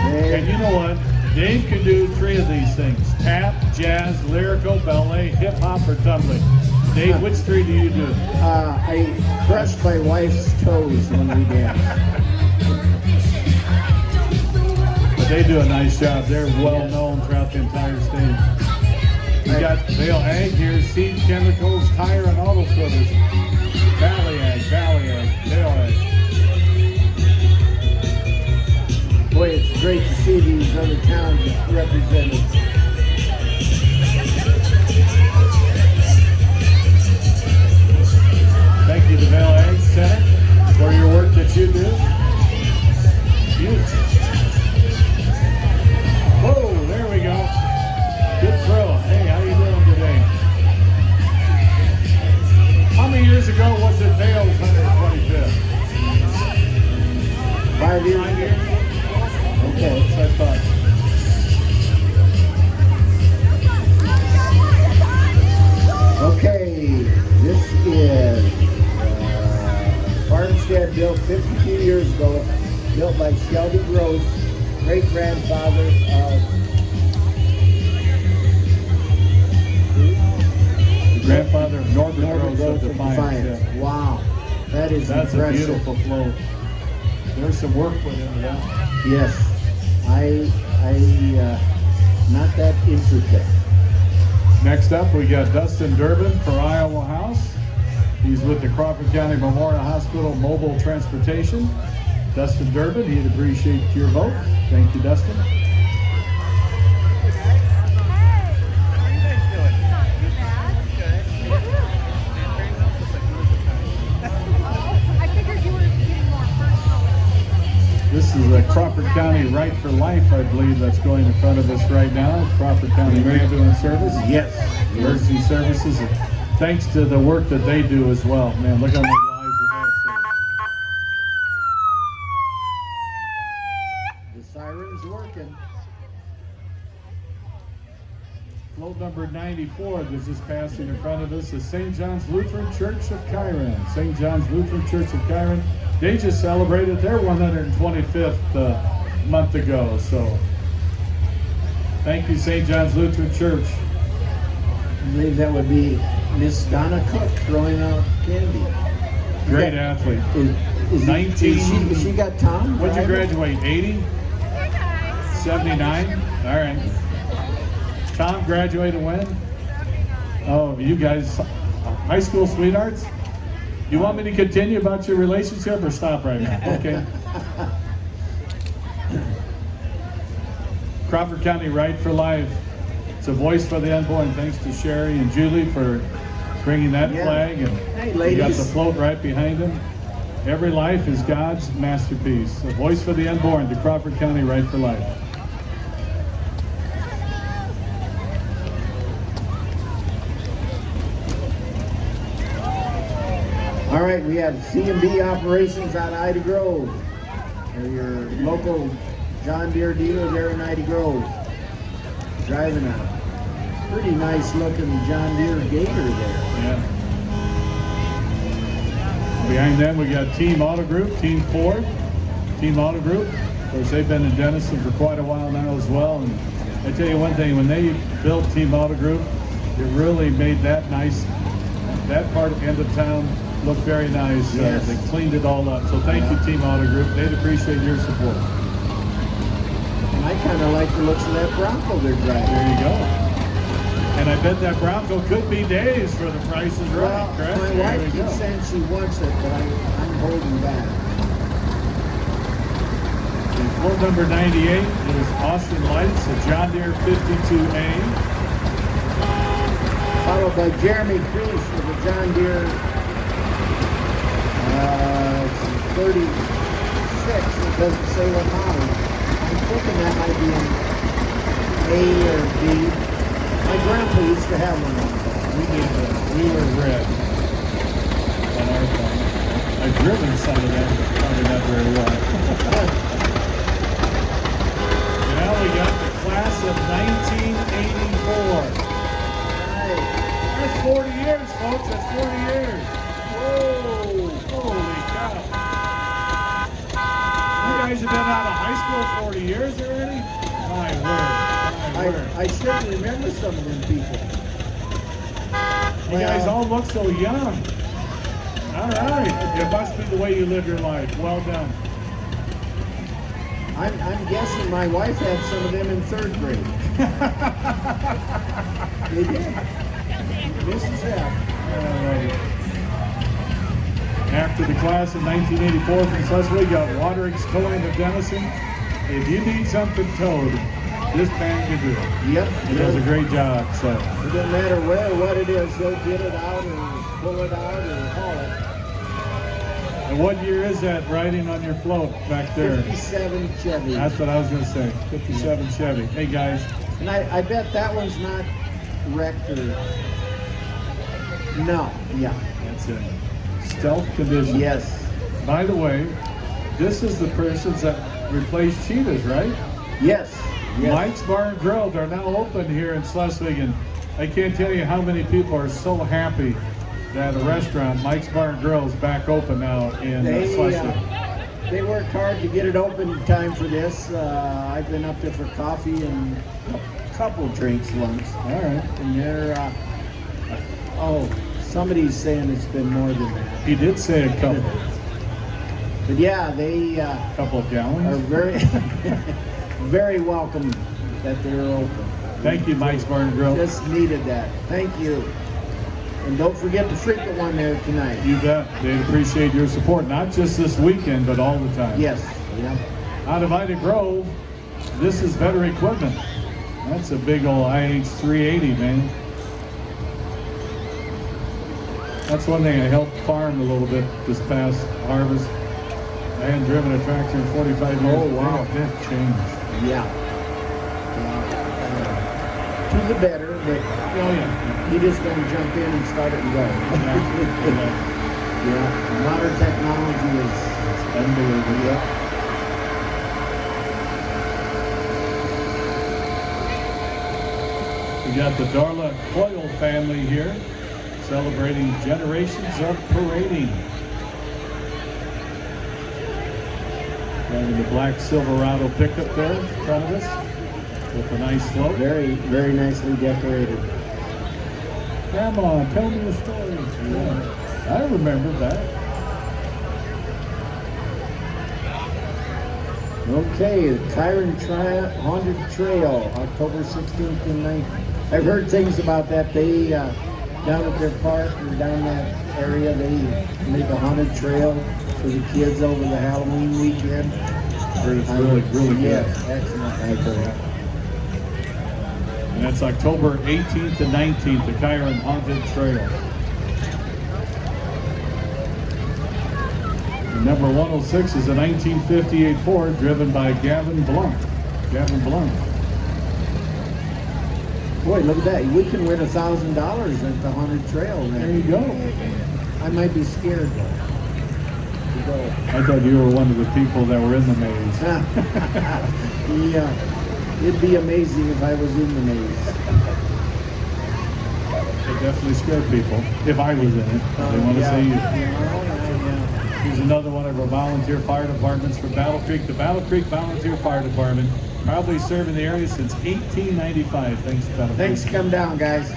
And you know what? Dave can do 3 of these things: tap, jazz, lyrical, ballet, hip hop, or tumbling. Dave, which 3 do you do? I crushed my wife's toes when we danced. But they do a nice job. They're well known throughout the entire state. We got Vale Ag here, seed chemicals, tire and auto filters. Valley Ag, Vale Ag. Boy, it's great to see these other towns represented. Thank you to Vale Ag Center for your work that you do. Huge. Whoa, there we go. Good throw. Hey, how you doing today? How many years ago was it Vale's 125th? 5 years. 9 years? Okay. That's what I thought. Okay, this is farmstead built 52 years ago, built by Shelby Gross, great-grandfather of Grandfather of Norbert Gross of Defiance. Defiance. Yeah. Wow, that is That's impressive. a beautiful flow. There's some work put into that. Yes, not that intricate. Next up, we got Dustin Durbin for Iowa House. He's with the Crawford County Memorial Hospital Mobile Transportation. Dustin Durbin, he'd appreciate your vote. Thank you, Dustin. This is a Crawford County Right for Life, I believe, that's going in front of us right now. Crawford County Ambulance Service. Yes. Emergency Services. And thanks to the work that they do as well. Man, look how many lives that they have saved. The siren's working. Float number 94 that's just passing in front of us is St. John's Lutheran Church of Chiron. St. John's Lutheran Church of Chiron. They just celebrated their 125th month ago. So thank you, St. John's Lutheran Church. I believe that would be Miss Donna Cook throwing out candy. Great athlete. Is 19. She got Tom? What'd you driving? graduate? 80? 79? All right. Tom graduated when? Oh, you guys, high school sweethearts? You want me to continue about your relationship or stop right now? Okay. Crawford County Right for Life. It's a voice for the unborn. Thanks to Sherry and Julie for bringing that flag. And hey, you got ladies. the float right behind them. Every life is God's masterpiece. A voice for the unborn to Crawford County Right for Life. All right, we have C&B operations out of Ida Grove. They're your local John Deere dealer there in Ida Grove. Driving a pretty nice looking John Deere Gator there. Yeah. Behind them we got Team Auto Group, Team Ford, Team Auto Group. Of course, they've been in Denison for quite a while now as well. And I tell you one thing, when they built Team Auto Group, it really made that nice, that part of the end of town look very nice. Yes. They cleaned it all up. So thank you, Team Auto Group. They'd appreciate your support. And I kind of like the looks of that Bronco they're driving. There you go. And I bet that Bronco could be days for the prices right, Well, correct? my There wife we go. keeps saying she wants it, but I'm holding back. And floor number 98 is Austin Lights, a John Deere 52A. Followed by Jeremy Crease with the John Deere 36. It doesn't say what model. I'm thinking that might be an A or B. My grandpa used to have one like that. We were red on our farm. I've driven some of them, but probably not very well. Now we got the class of 1984. That's 40 years, folks. That's 40 years. Whoa! Holy cow! You guys have been out of high school 40 years already? My word! My word! I should remember some of them people. You guys all look so young. All right. It must be the way you live your life. Well done. I'm guessing my wife had some of them in 3rd grade. They did. Mrs. F. After the class of 1984 from Schleswig, got Watering's Towing of Denison. If you need something towed, this band can do it. Yep. It does a great job. So, It doesn't matter where or what it is, they'll get it out or pull it out or haul it. and what year is that riding on your float back there? 57 Chevy. That's what I was going to say. 57 Chevy. Hey guys, And I bet that one's not wrecked or... No. Yeah. that's it. Stealth condition. Yes. By the way, this is the persons that replaced Cheetahs, right? Yes. Yes. Mike's Bar and Grill, they're now open here in Schleswig, and I can't tell you how many people are so happy that a restaurant, Mike's Bar and Grill, is back open now in Schleswig. They worked hard to get it open in time for this. I've been up there for coffee and a couple drinks once. All right. And they're, somebody's saying it's been more than that. He did say a couple. But yeah, they Couple of are gallons. very, very welcome that they're open. Thank you, Mike's Bar and Grill. Just needed that. Thank you. And don't forget the frequent one there tonight. You bet. They'd appreciate your support, not just this weekend, but all the time. Yes. Yeah. Out of Ida Grove, this is Better Equipment. That's a big old IH 380, man. That's one thing I helped farm a little bit this past harvest. I hadn't driven a tractor in 45 years. Oh, wow. That changed. Yeah. To the better, but Oh, yeah. you just gonna jump in and start it and go. Yeah. Modern technology is Unbelievable. yeah. We got the Darla Coyle family here, celebrating generations of parading. Driving the black Silverado pickup there in front of us with a nice float. Very, very nicely decorated. Grandma, tell me a story. Yeah, I remember that. Okay, the Kyron Triumph Haunted Trail, October 16th and 19th. I've heard things about that. They down at their park or down that area. They make a haunted trail for the kids over the Halloween weekend. Heard it's really good. Yes, excellent. I heard. And that's October 18th and 19th, the Kyron Haunted Trail. And number 106 is a 1958 Ford driven by Gavin Blunt. Gavin Blunt. Boy, look at that. We can win $1,000 at the haunted trail. There you go. I might be scared though. To go. I thought you were one of the people that were in the maze. Yeah. It'd be amazing if I was in the maze. It definitely scared people. If I was in it, they want to say you. Yeah. Here's another one of our volunteer fire departments for Battle Creek. The Battle Creek Volunteer Fire Department, probably serving the area since 1895. Thanks, Battle Thanks, Creek. come down, guys.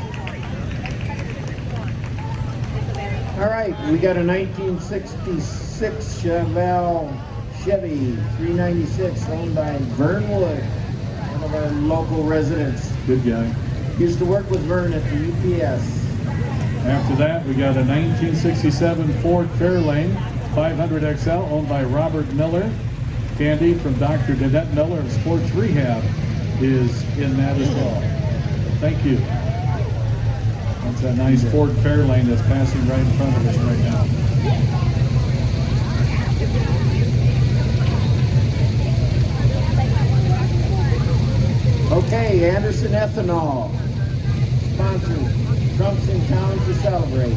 All right, we got a 1966 Chevy 396 owned by Vern Wood, one of our local residents. Good guy. Used to work with Vern at the UPS. After that, we got a 1967 Ford Fairlane 500 XL owned by Robert Miller. Candy from Dr. Danette Miller of Sports Rehab is in that as well. Thank you. That's a nice Ford Fairlane that's passing right in front of us right now. Okay, Anderson Ethanol sponsors Trumps in Town to celebrate.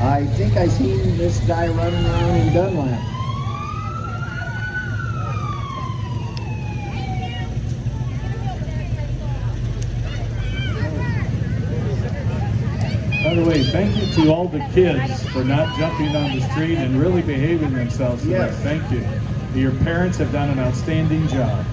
I think I seen this guy running around in Dunlap. By the way, thank you to all the kids for not jumping on the street and really behaving themselves today. Yes. Thank you. Your parents have done an outstanding job.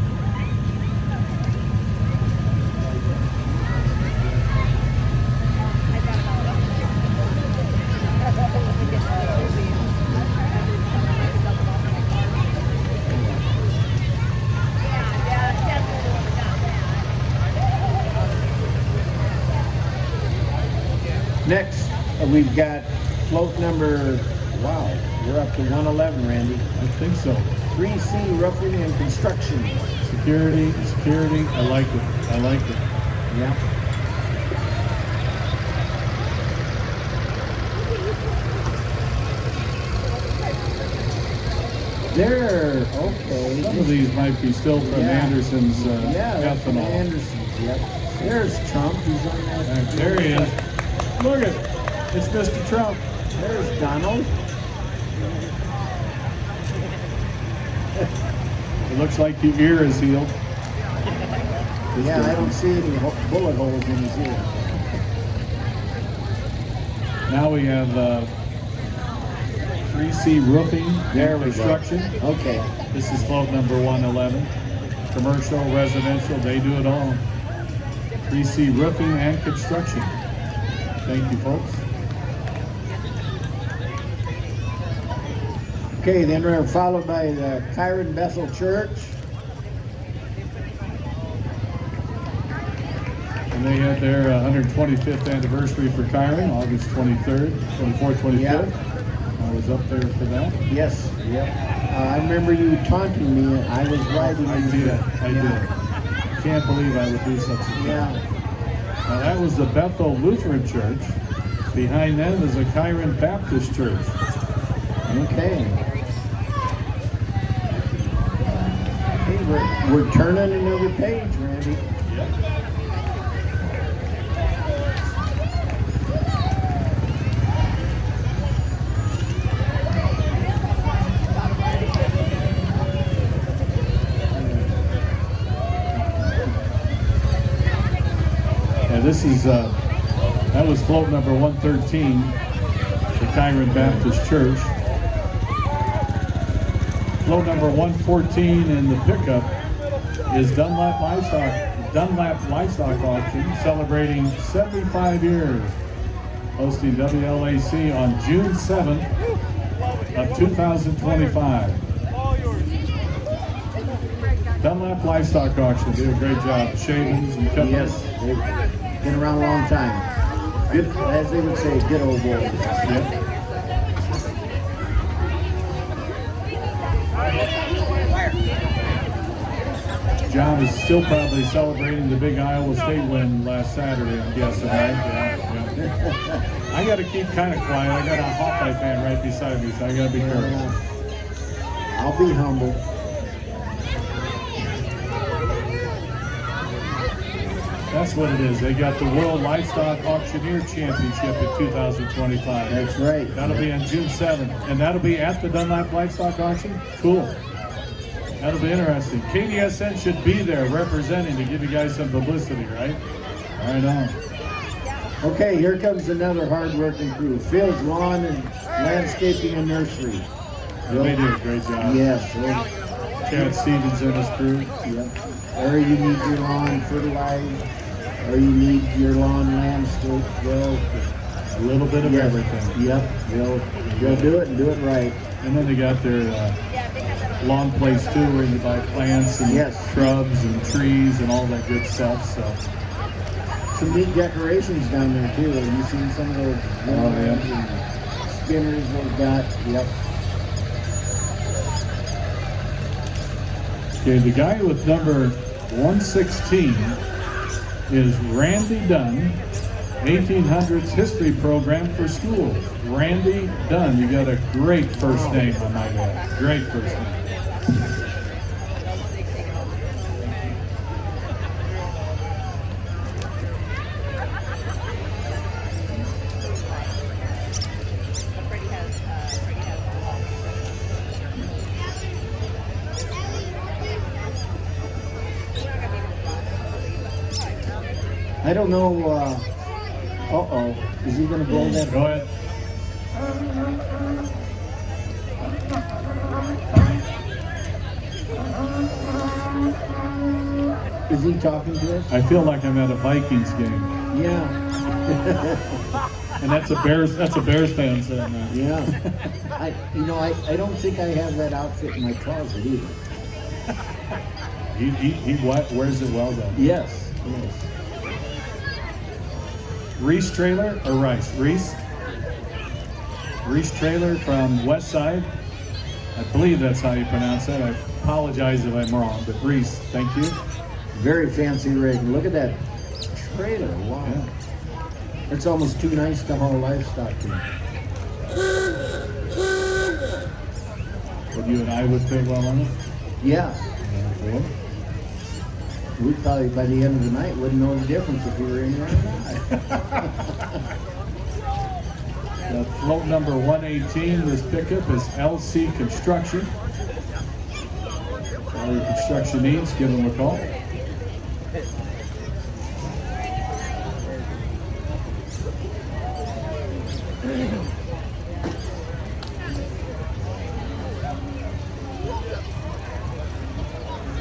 Next, we've got float number, wow, we're up to 111, Randy. I think so. 3C Roofing and Construction. Security, I like it. I like it. Yeah. There, okay. Some of these might be still from Yeah. Anderson's That's from ethanol. Anderson's, yep. There's Trump, he's on that. There he is. Look at it's Mr. Trump. There's Donald. It looks like your ear is healed. Yeah, I don't see any bullet holes in his ear. Now we have 3C Roofing There and we go. Construction. Okay. This is float number 111. Commercial, residential, they do it all. 3C Roofing and Construction. Thank you, folks. Okay, then we're followed by the Kyron Bethel Church. And they had their 125th anniversary for Kyron, August 23rd, 24th, 25th. Yeah. I was up there for that. Yes, yep. I remember you taunting me. I was riding. I did. Can't believe I would do such a thing. Yeah. Now that was the Bethel Lutheran Church. Behind them is the Kyron Baptist Church. Okay. Hey, we're turning another page, Randy. Yeah, this is, that was float number 113, the Kyron Baptist Church. Float number 114 in the pickup is Dunlap Livestock Auction, celebrating 75 years, hosting WLAC on June 7th of 2025. Dunlap Livestock Auction did a great job, shavings and cutting. Yes, they've been around a long time. Good, as they would say, good old boys. Yep. John is still probably celebrating the big Iowa State win last Saturday, I'm guessing, right? Yeah. I got to keep kind of quiet. I got a Hawkeye fan right beside me, so I got to be careful. I'll be humble. That's what it is. They got the World Livestock Auctioneer Championship in 2025. That's right. That'll be on June 7th, and that'll be at the Dunlap Livestock Auction. Cool. That'll be interesting. KDSN should be there representing to give you guys some publicity, right? Right on. Okay, here comes another hard-working crew. Fields, lawn, and landscaping and nursery. They do a great job. Yes. Chad Stevens and his crew. Yep. Or you need your lawn fertilized, or you need your lawn landscaped. Well, A little bit of yes. everything. Yep. They'll do it and do it right. And then they got their lawn place too, where you buy plants and Yes. shrubs and trees and all that good stuff. So, Some neat decorations down there too. Have you seen some of those yeah. and spinners they've got? Yep. okay, the guy with number 116 is Randy Dunn, 1800s history program for schools. Randy Dunn, you got a great first name on my guy. Great first name. I don't know. Uh-oh. Is he going to blow that? Go ahead. Is he talking to us? I feel like I'm at a Vikings game. Yeah. And that's a Bears fan saying that. Yeah. I don't think I have that outfit in my closet either. He wears it well though. Yes. Yes. Reese Trailer or Rice? Reese? Reese Trailer from West Side. I believe that's how you pronounce it. I apologize if I'm wrong, but Reese, thank you. Very fancy rig. Look at that trailer. Wow. Yeah. It's almost too nice to haul livestock in. But you and I would fit well on it? Yeah. Okay. We probably by the end of the night wouldn't know the difference if we were in there or not. Float number 118, this pickup is LC Construction. All your construction needs, give them a call.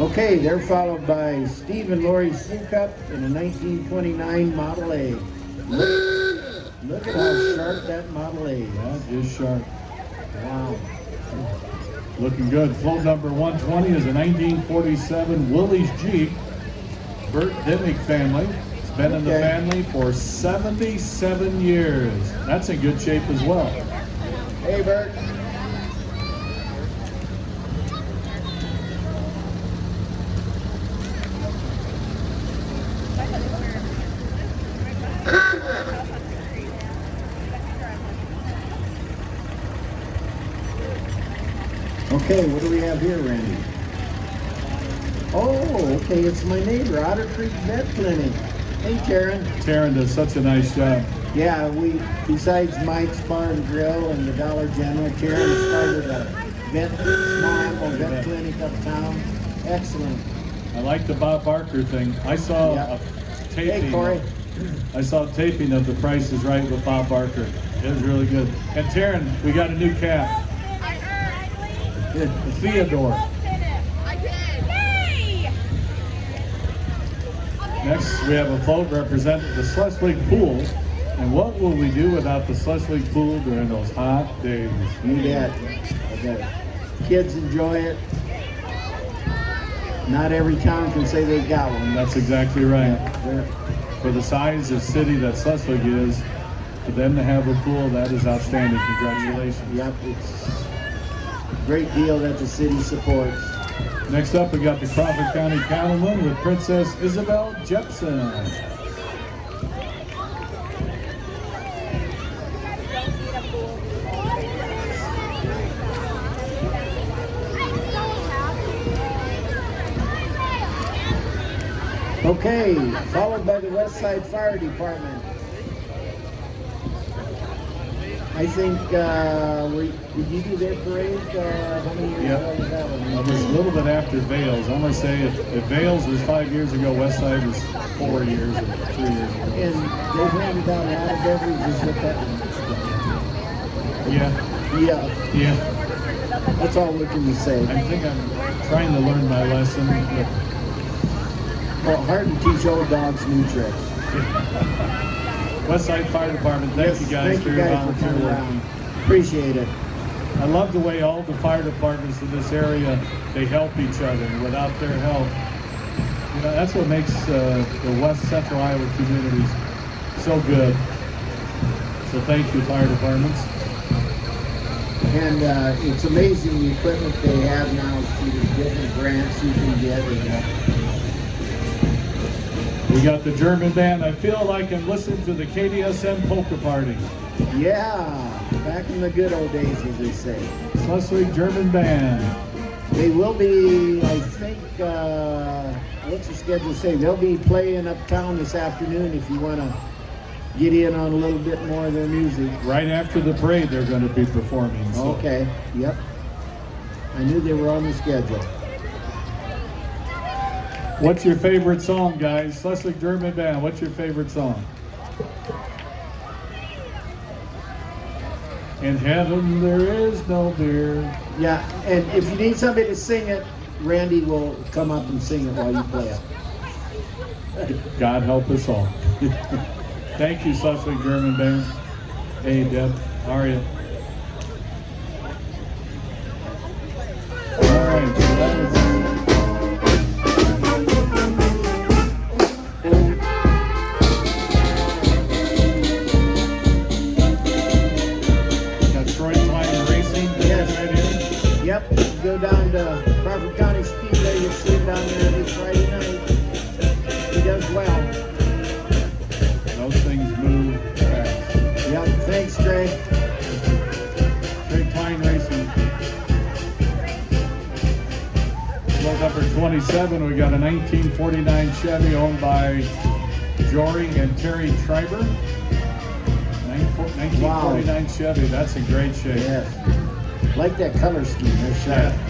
Okay, they're followed by Steve and Lori Sukup in a 1929 Model A. Look at how sharp that Model A is. That is sharp. Wow. Looking good. Float number 120 is a 1947 Willys Jeep. Bert Dimmick family. It's been in the Okay. family for 77 years. That's in good shape as well. Hey, Bert. Okay, what do we have here, Randy? Oh, okay, it's my neighbor, Otter Creek Vet Clinic. Hey, Taryn. Taryn does such a nice job. Yeah, besides Mike's Bar and Grill and the Dollar General, Taryn started a small animal vet clinic uptown. Excellent. I like the Bob Barker thing. I saw Yeah. a taping. Hey, Corey. I saw a taping of The Price is Right with Bob Barker. It was really good. And Taryn, we got a new cat. Theodore. I did. Yay! Next, we have a float representing the Schleswig pool. And what will we do without the Schleswig pool during those hot days? You bet. Okay. Kids enjoy it. Not every town can say they've got one. That's exactly right. They're- For the size of city that Schleswig is, For them to have a pool, that is outstanding. Congratulations. Yep, it's a great deal that the city supports. Next up, we got the Crawford County Cattlemen with Princess Isabel Jepson. Okay, followed by the West Side Fire Department. I think, did you do their parade? How many years Yep. ago was that one? It was a little bit after Vales. I'm going to say if Vales was 5 years ago, West Side was 4 years or 3 years ago. And they've handed out a lot of beverages with that one. Yeah, Yeah, that's all we can say. I think I'm trying to learn my lesson. But Well, hard to teach old dogs new tricks. West Side Fire Department, thank you guys Thank for you your guys for volunteer coming work. around. Appreciate it. I love the way all the fire departments in this area, they help each other. And without their help, you know, that's what makes the West Central Iowa communities so good. So thank you, fire departments. And it's amazing the equipment they have now through the different grants you can get. We got the German band. I feel like I'm listening to the KDSM polka party. Yeah, back in the good old days, as they say. Schleswig German band. They will be, I think, what's the schedule say? They'll be playing uptown this afternoon if you want to get in on a little bit more of their music. Right after the parade, they're going to be performing. So. Okay, yep. I knew they were on the schedule. What's your favorite song, guys? Schleswig German band, what's your favorite song? In heaven there is no beer. Yeah, and if you need somebody to sing it, Randy will come up and sing it while you play it. God help us all. Thank you, Schleswig German band. Hey, Deb, how are you? All right, so that was Yep, go down to Crawford County Speedway, you'll see him down there every Friday night. He does well. those things move fast. Yep, thanks, Trey. Trey Klein Racing. Load number 27, we got a 1949 Chevy owned by Jory and Terry Schreiber. 1949 Chevy, that's in great shape. Yes. Like that color scheme, they're sharp. Yeah.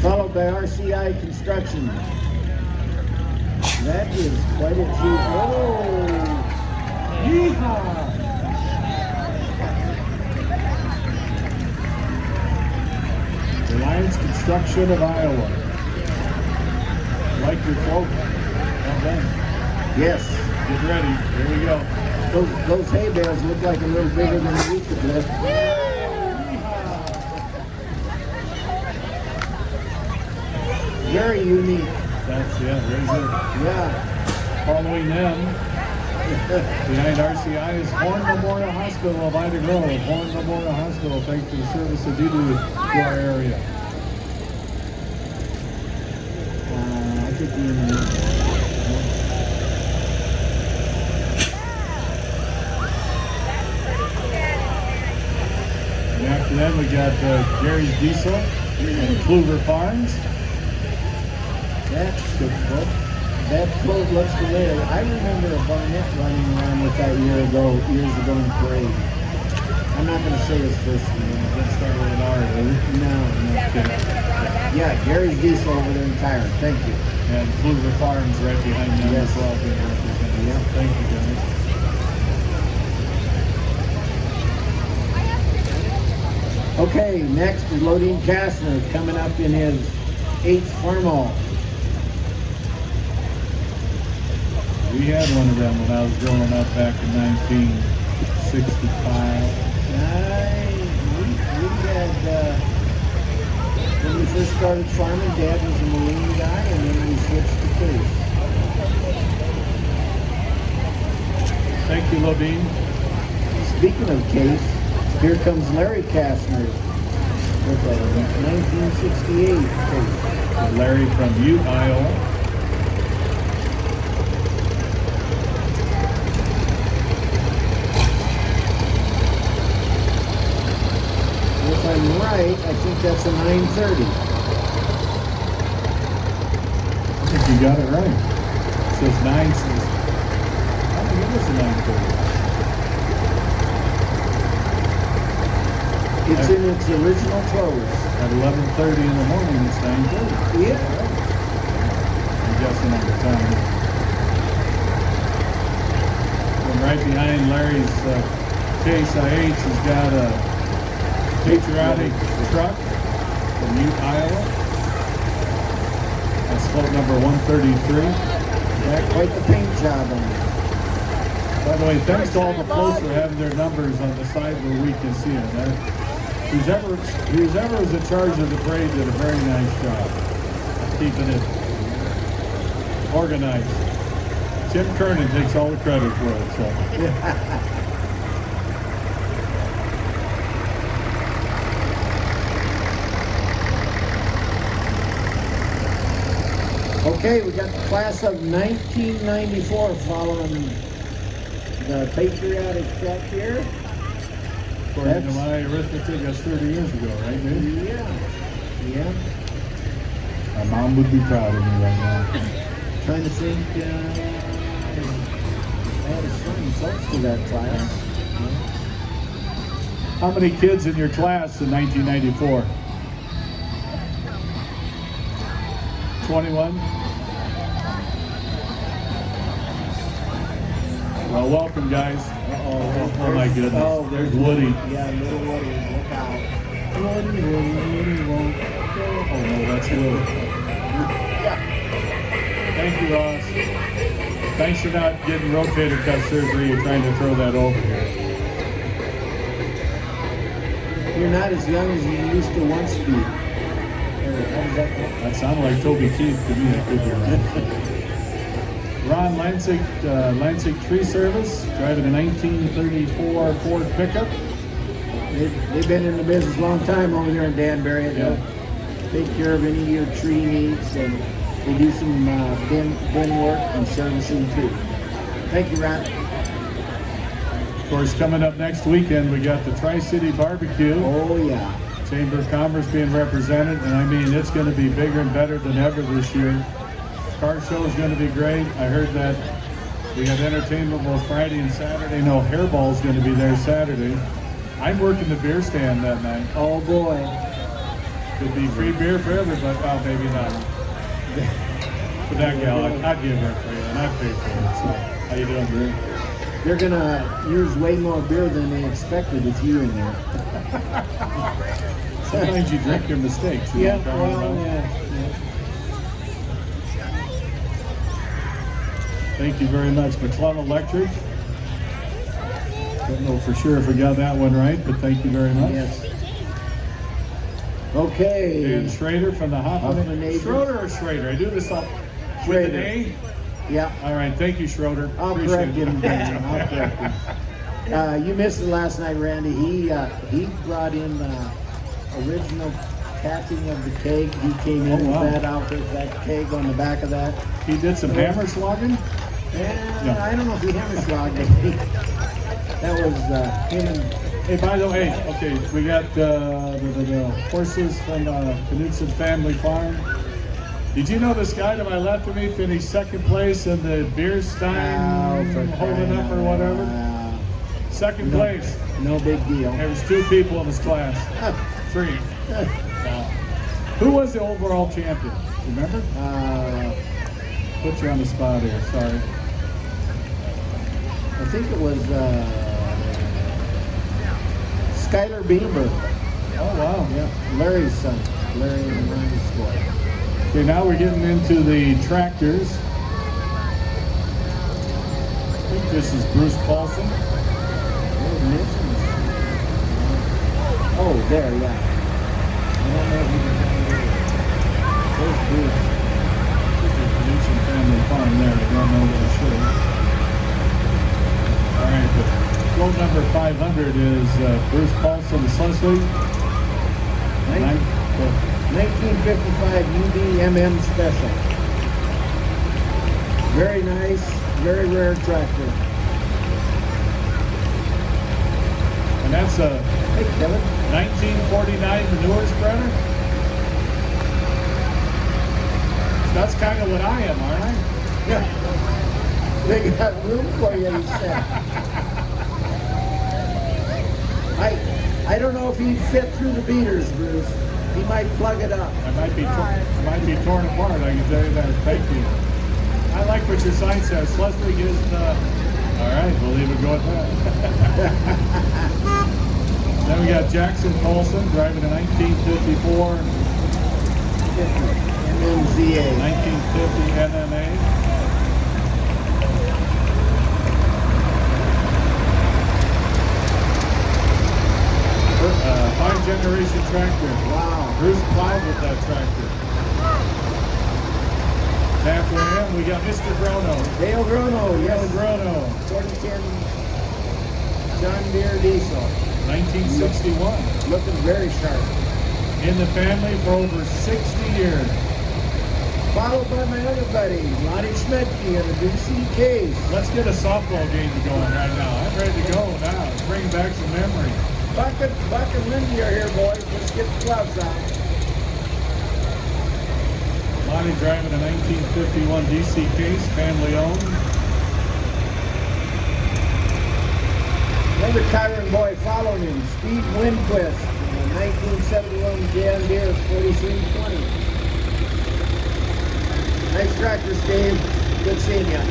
Followed by RCI Construction. That is quite a few. Oh! Yeehaw! Reliance Construction of Iowa. Like your float. Well done. Yes. Get ready. Here we go. Those hay bales look like a little bigger than we could lift. Very unique. That's, yeah, very good. Yeah. Following them, behind RCI is Horn Memorial Hospital of Ida Grove. Horn Memorial Hospital, thanks for the service that you do to our area. I think the And after them, we got Gary's Diesel and Kluver Farms. That's good float. That float looks familiar. I remember a Barnett running around with that years ago in the parade. I'm not going to say his first name. Let's start with an R, No, no. Okay. Yeah, Gary's Diesel over there in Tyron. Thank you. And Kluger Farms right behind them Yes. as well being represented. Yeah. Thank you, guys. Okay, next is Lodine Kastner coming up in his 8th formal. We had one of them when I was growing up back in 1965. We had, when we first started farming, Dad was a marine guy, and then we switched to case. Thank you, Lodine. Speaking of case, here comes Larry Kastner with a 1968 case. Larry from Ute, Iowa. If I'm right, I think that's a 930. I think you got it right. It says 9 says. I think it is a 930. It's in its original clothes. At 11:30 in the morning, it's 9:30. Yeah. I'm guessing at the time. And right behind Larry's Case IH has got a patriotic truck from Ute, Iowa. That's float number 133. Got quite the paint job on it. By the way, thanks to all the floats for having their numbers on the side where we can see them. Whoever was in charge of the parade did a very nice job of keeping it organized. Tim Kernan takes all the credit for it. So. Okay, we got the class of 1994 following the patriotic truck here. According to my arithmetic, that's 30 years ago, right, dude? Yeah. My mom would be proud of me right now. Trying to think, I had a son close to that class. How many kids in your class in 1994? 21? Well, welcome, guys. Oh my goodness. Oh, There's Woody. Yeah, little Woody, look out. Woody. Oh no, that's Woody. Thank you, Ross. Thanks for not getting rotator cuff surgery. You're trying to throw that over here. You're not as young as you used to once be. How does that go? That sounded like Toby Keith to me. That could be right. Ron Lansing Tree Service, driving a 1934 Ford pickup. They've been in the business a long time over there in Danbury. They'll take care of any of your tree needs, and they do some bin work and servicing too. Thank you, Ron. Of course, coming up next weekend, we got the Tri-City Barbecue. Oh yeah. Chamber of Commerce being represented, and I mean, it's going to be bigger and better than ever this year. Car show is going to be great. I heard that we have entertainment both Friday and Saturday. No, Hairball's going to be there Saturday. I'm working the beer stand that night. Oh boy. Could be free beer for everybody. Oh, maybe not. For that gal, I'd give her free, and I paid for it. So, how you doing, Drew? They're gonna use way more beer than they expected with you in there. Sometimes you drink your mistakes. You know what I'm talking about? Thank you very much, McClellan Electric. Don't know for sure if we got that one right, but thank you very much. Yes. Okay. Dan Schrader from the Hoffman Hoffman. Agents. Schroeder or Schrader? I do this up with an A? Yeah. All right, thank you, Schroeder. I'll Appreciate correct it. him, Dan. I'll correct him. You missed it last night, Randy. He brought in original capping of the keg. He came in Oh, wow. with that outfit, that keg on the back of that. He did some hammer slogging? And Yeah. I don't know if he hammer slogged it. That was him and Hey, by the way, okay, we got the horses from Knudsen Family Farm. Did you know this guy to my left of me finished second place in the beer stein holding up or whatever? Second place. No big deal. There was 2 people in his class. 3. Who was the overall champion? Remember? Put you on the spot here. Sorry. I think it was Skylar Beamer. Oh wow. Yeah, Larry's son. Larry and Ryan's boy. Okay, now we're getting into the tractors. I think this is Bruce Paulson. Oh, there, yeah. I don't know who the hell it is. There's Bruce. This is the Newsom family farm there. I don't know what it shows. All right, the float number 500 is Bruce Paulson of Schleswig. 1955 UDMM Special. Very nice, very rare tractor. And that's a Hey, Kevin. 1949 manure spreader. So that's kind of what I am, aren't I? Yeah. They got room for you, he said. I don't know if he'd fit through the beaters, Bruce. He might plug it up. I might be torn apart, I can tell you that. Thank you. I like what your sign says. Schleswig is the... All right, we'll leave it go at that. Then we got Jackson Colson driving a 1954 MMZA. 1950 NMA. Five-generation tractor. Wow. Bruce plowed with that tractor. After him, we got Mr. Grono. Dale Grono, yes. Dale Grono, 2010 John Deere diesel. 1961. Looking very sharp. In the family for over 60 years. Followed by my other buddy, Lonnie Schmidtke in a DC case. Let's get a softball game going right now. I'm ready to go now. Bring back some memory. Buck and Lindy are here, boys. Let's get the gloves on. Lonnie driving a 1951 DC case, family owned. Another Kyron boy following him, Steve Lindquist, in a 1971 John Deere 4320. Nice tractor, Steve. Good seeing you.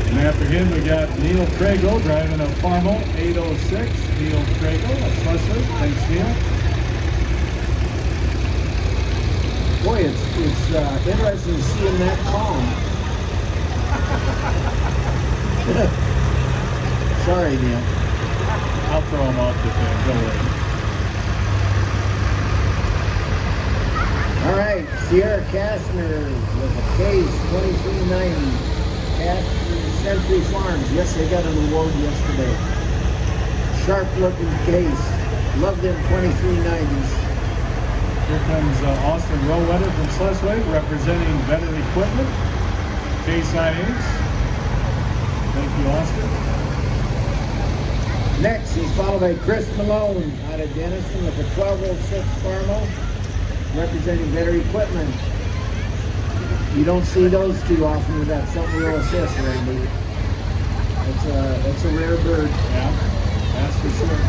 And after him, we got Neil Trago driving a Farmel 806. Neil Trago of Schleswig. Thanks, Neil. Boy, it's interesting to see him that calm. Sorry, Neil. I'll throw him off the thing. Don't worry. All right, Sierra Kastner with a case 2390. Kastner Century Farms. Yes, they got an award yesterday. Sharp looking case. Love them 2390s. Here comes Austin Rowetter from Schleswig representing Better Equipment. Case IH. Thank you, Austin. Next, he's followed by Chris Malone out of Denison with a 1206 Farmo, representing Better Equipment. You don't see those too often with that front wheel assist, Randy. It's a rare bird. Yeah, that's for sure.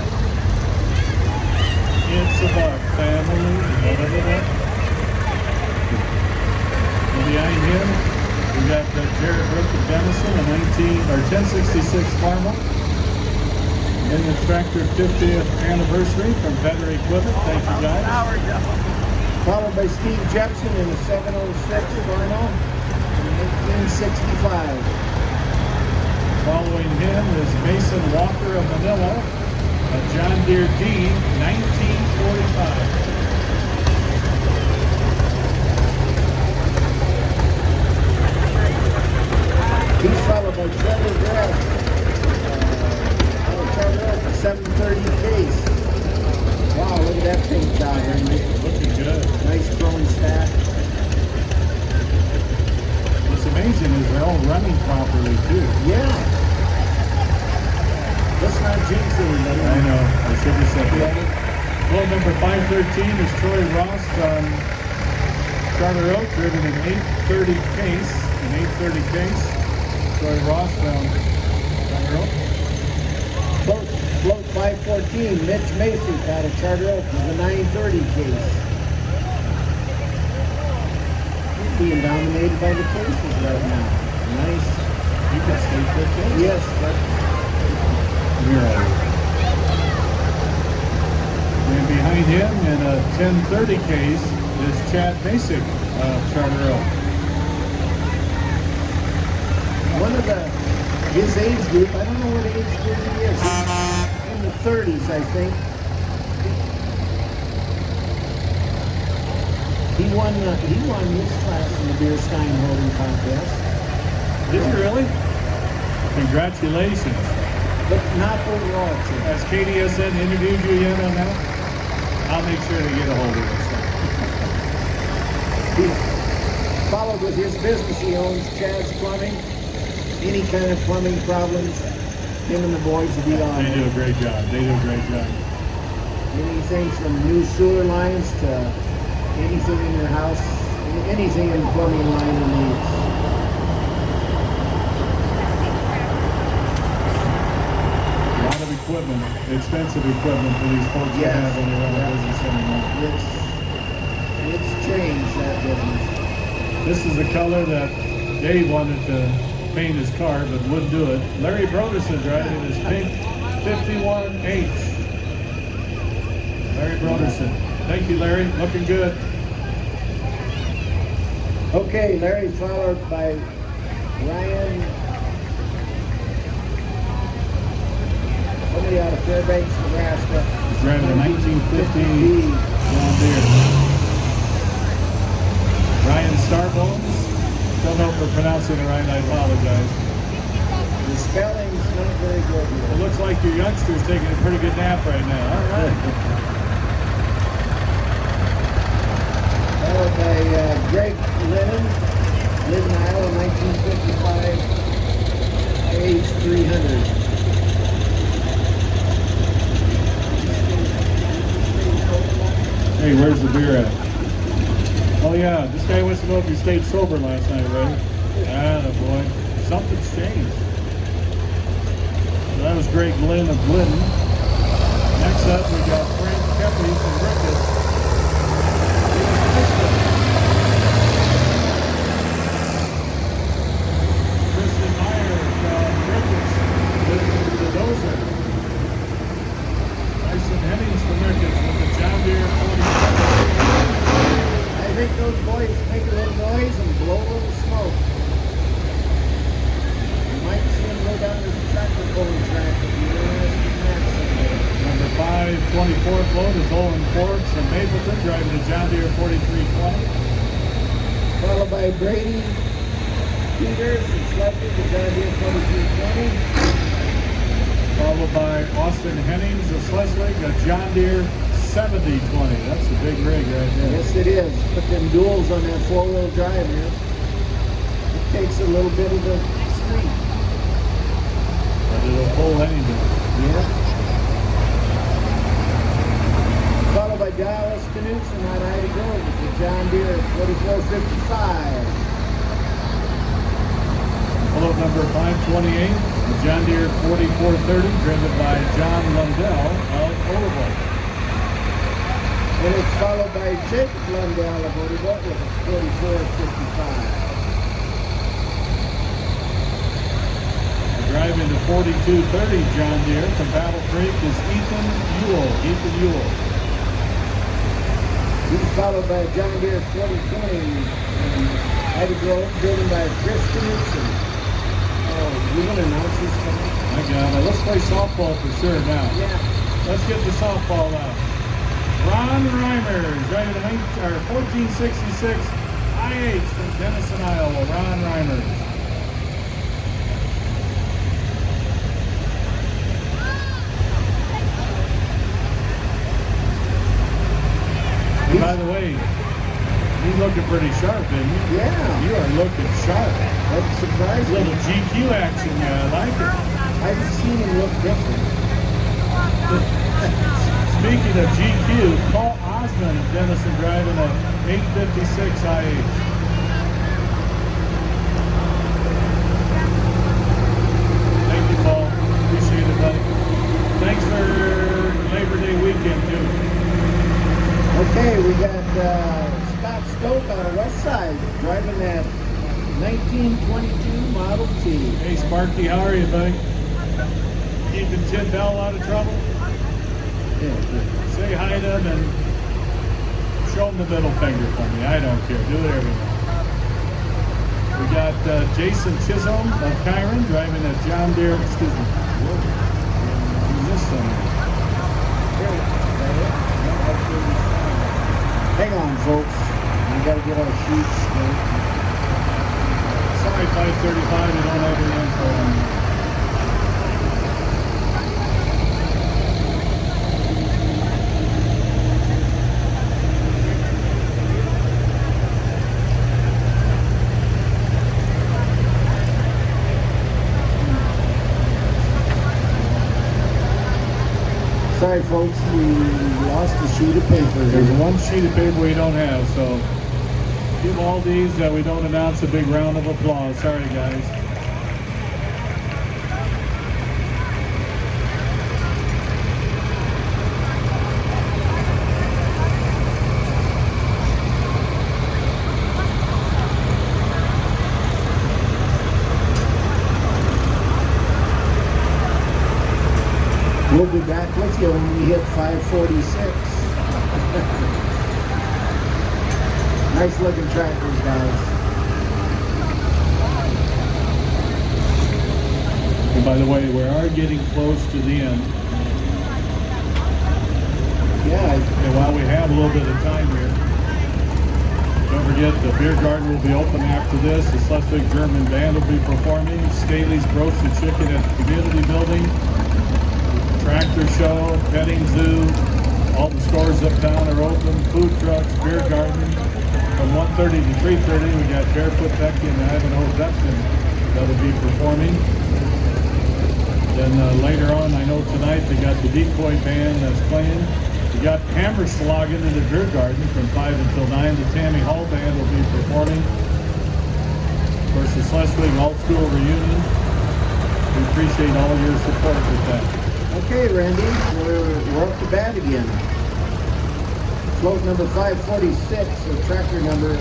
It's about family. And behind him, we got Jared Rick of Denison, a 1066 Farmer. And the tractor 50th anniversary from Better Equipment. Thank you, guys. Followed by Steve Jepson in a 706 Farmo in 1865. Following him is Mason Walker of Manila, a John Deere D 1945. He's followed by Trevor Grass. Trevor, a 730 case. Wow, look at that paint job, Randy. Looking good. Nice chrome stack. What's amazing is they're all running properly too. Yeah. Let's not jinx anybody. I know, I should have said that. Well, number 513 is Troy Ross from Charter Oak, driven an 830 case. An 830 case. Troy Ross from Charter Oak. Float 514, Mitch Macy out of Charter Oak with a 930 case. being dominated by the cases right now. Nice. You can stay fit, too. Yes, but Bureau. And behind him in a 1030 case is Chad Basic of Charter Oak. one of his age group, I don't know what age group he is. He's in the 30s, I think. He won his class in the beer stein holding contest. Did you really? Congratulations. But not overall, Tim. Has KDSN interviewed you yet on that? I'll make sure to get a hold of this. He followed with his business he owns, Chad's Plumbing. Any kind of plumbing problems, him and the boys will be on They it. do a great job. They do a great job. Anything from new sewer lines to anything in your house, anything in plumbing line it needs. A lot of equipment, expensive equipment for these folks to Yes. have when they run a Yeah. business anymore. It's changed, that business. This is the color that Dave wanted to paint his car, but wouldn't do it. Larry Broderson driving his pink 51H. Larry Broderson. Thank you, Larry. Looking good. Okay, Larry followed by Ryan. Somebody out of Fairbanks, Nebraska. He's driving a 1950 John Deere. Ryan Starbones. Don't know if we're pronouncing it right. I apologize. The spelling's not very good It here. looks like your youngster's taking a pretty good nap right now. All right. Followed by Greg Lennon, lived in Iowa, 1955, age 300. Hey, where's the beer at? Oh yeah, this guy wants to know if you stayed sober last night, right? Ah, boy. Something's changed. So that was Greg Lynn of Glidden. Next up, we got Frank Kepley from Ricketts. Kristen Meyer from Ricketts with the Dozer. Tyson Hennings from Ricketts with the John Deere 40. I think those boys make a little noise and blow a little smoke. You might see them go down to the tractor pulling track if you realize it's not someday. Number 524 float is Owen Forbes from Mapleton, driving the John Deere 4320. Followed by Brady Peters and Schleswig, the John Deere 4320. Followed by Austin Hennings of Schleswig, a John Deere 7020. That's a big rig right there. Yes, it is. Put them duals on that four-wheel drive here. It takes a little bit of the street. But it'll pull anything. Yeah. Followed by Dallas Knutson out of Ida Grove with the John Deere 4455. Float number 528, the John Deere 4430, driven by John Lundell of Overbolt. And it's followed by Jacob Lundell of Odebolt with a 4455. Driving the 4230 John Deere from Battle Creek is Ethan Ewell. He's followed by John Deere 4020 and Ida Grove, driven by Chris Knutson. Oh, you want to announce this coming? My God, let's play softball for sure now. Yeah. Let's get the softball out. Ron Reimer, driving the 1466 IH from Denison, Iowa. Ron Reimer. By the way, he's looking pretty sharp, isn't he? Yeah. You are looking sharp. That's surprising. Little GQ action, I like it. I've seen him look different. Speaking of GQ, Paul Osmond of Denison driving a 856 IH. Thank you, Paul. Appreciate it, buddy. Thanks for Labor Day weekend, too. Okay, we got Scott Stoke on the west side, driving that 1922 Model T. Hey Sparky, how are you, buddy? Keeping Tim Bell out of trouble? Say hi to him and show him the middle finger for me. I don't care. Do whatever you want. We got Jason Chisholm of Kyron driving a John Deere. Excuse me. Whoa. Who's this thing? Hang on, folks. We gotta get our sheets straight. Sorry, 535. We don't have any info on you. Sorry, folks, we lost a sheet of paper. There's one sheet of paper we don't have, so give all these that we don't announce a big round of applause. Sorry, guys. We'll be back with you when we hit 546. Nice looking tractors, guys. And by the way, we are getting close to the end. Yeah, And while we have a little bit of time here, don't forget the beer garden will be open after this. The Schleswig German band will be performing. Staley's Roasted Chicken at the community building. Tractor show, petting zoo. All the stores uptown are open. Food trucks, beer garden. From 1:30 to 3:30, we got Barefoot Becky and the Ivanhoe Dutchman that'll be performing. Then later on, I know tonight they got the Decoy band that's playing. We got Hammerschlagen in the beer garden from 5 until 9. The Tammy Hall band will be performing. Of course, the Schleswig All-School Reunion. We appreciate all your support with that. okay, Randy, we're up to bat again. Float number 546, the tractor number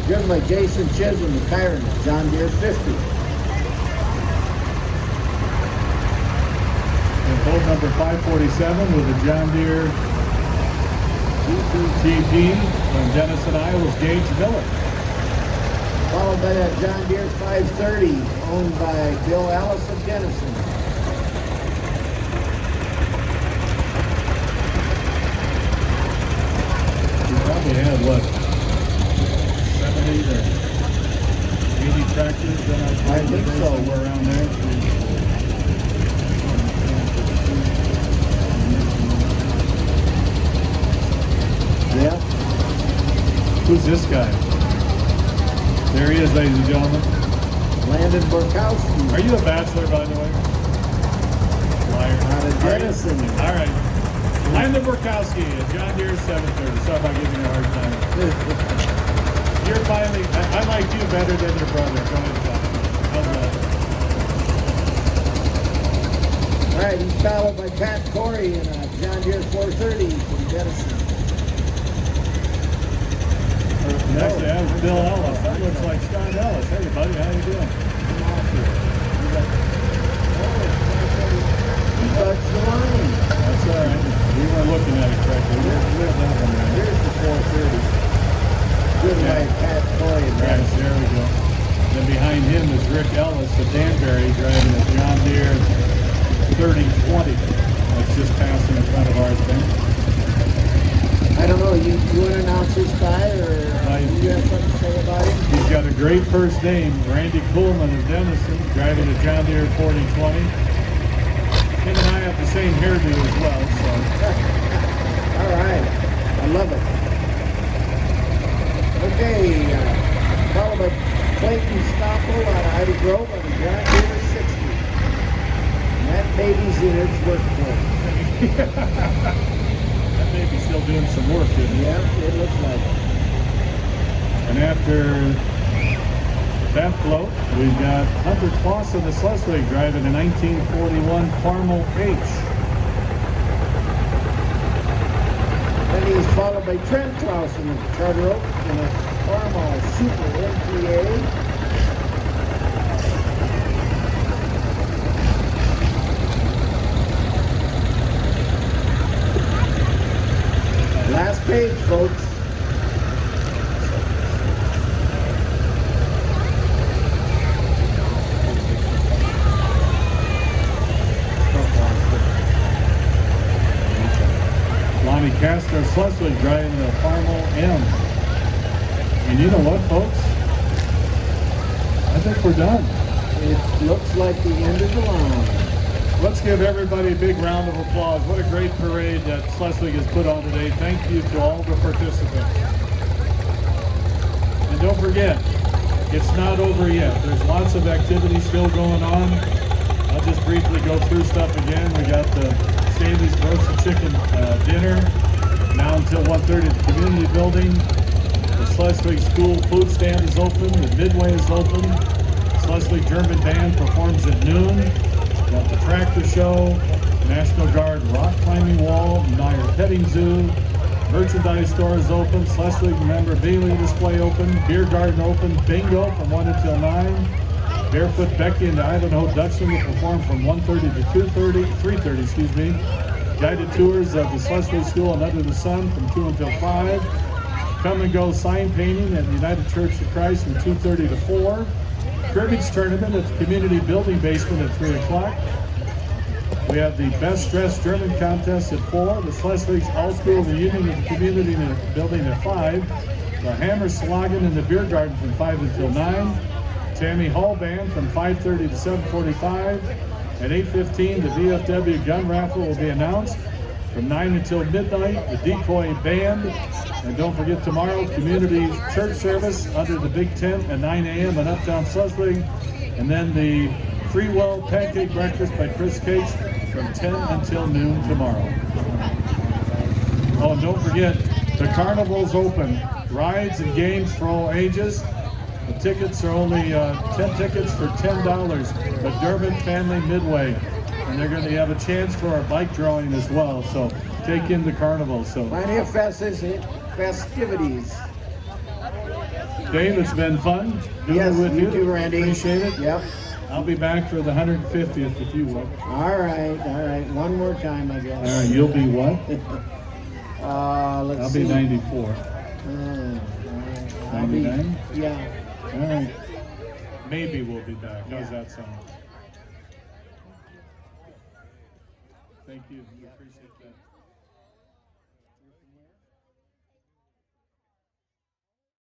driven by Jason Chisholm, the Kyron, John Deere 50. And boat number 547 with a John Deere TP from Denison, Iowa's Gage Miller. Followed by that John Deere 530, owned by Bill Ellis of Denison. We probably had, what, 70 to 80 tractors in our I think so. Somewhere around there. Yeah. Who's this guy? There he is, ladies and gentlemen. Landon Borkowski. Are you a bachelor, by the way? Liar. Out of Are you? Denison. All right. Landon Borkowski at John Deere 730. Sorry if I'm giving you a hard time. You're finally, I like you better than your brother. Go ahead, John. How's that? All right, he's followed by Pat Corey in a John Deere 430 from Denison. Next, that was Bill Ellis. That looks like Scott Ellis. Hey, buddy, how you doing? He touched the line. That's all right. We weren't looking at it correctly. Where's that one there? Here's the 430. Driven by Pat Corey in Right, Denison. there we go. Then behind him is Rick Ellis of Danbury driving a John Deere 3020. That's just passing in front of ours, Ben. I don't know, you want to announce this guy, or you have something to say about him? He's got a great first name, Randy Kuhlman of Denison, driving a John Deere 4020. Him and I have the same hairdo as well, so. All right, I love it. Okay, followed by Clayton Stoppel out of Ivy Grove on the John Deere 60. And that baby's in its workplace. That baby's still doing some work, isn't it? Yeah, it looks like it. And after that float, we've got Hunter Clausen of Schleswig driving a 1941 Farmel H. Then he's followed by Trent Clausen of Charter Oak in a Farmall Super MTA. Last page, folks. Lonnie Castor, Schleswig driving the Farmall M. And you know what, folks? I think we're done. It looks like the end of the line. Let's give everybody a big round of applause. What a great parade that Schleswig has put on today. Thank you to all the participants. And don't forget, it's not over yet. There's lots of activities still going on. I'll just briefly go through stuff again. We got the Stanley's roasted chicken dinner now until 1:30 at the community building. The Schleswig School food stand is open. The Midway is open. Schleswig German band performs at noon. Got the tractor show, National Guard rock climbing wall, Meyer petting zoo, merchandise store is open, Schleswig memorabilia display open, beer garden open, bingo from 1 until 9. Barefoot Becky and the Ivanhoe Dutchman will perform from 1:30 to 3:30, excuse me. Guided tours of the Schleswig School and Under the Sun from 2 until 5. Come and go sign painting at the United Church of Christ from 2:30 to 4. Cribbage tournament at the community building basement at 3 o'clock. We have the best dressed German contest at 4. The Schleswig's all-school reunion at the community building at 5. The Hammer Slogan in the beer garden from 5 until 9. Tammy Hall Band from 5:30 to 7:45. At 8:15, the VFW gun raffle will be announced. From 9 until midnight, the Decoy Band. And don't forget tomorrow, community church service under the big tent at 9 a.m. in Uptown Schleswig. And then the Free Well Pancake Breakfast by Chris Cakes from 10 until noon tomorrow. Oh, and don't forget, the carnival's open. Rides and games for all ages. The tickets are only 10 tickets for $10, but Durban Family Midway. And they're going to have a chance for a bike drawing as well. So take in the carnival. So Plenty of festivities. Dave, it's been fun doing Yes, it with you too, Randy. Appreciate it. Yep. I'll be back for the 150th if you will. All right. One more time, I guess. All right, you'll be what? Let's I'll see. be 94. I'll be, 99? yeah. All right. Maybe we'll be back. How's that sound? Thank you. We appreciate that.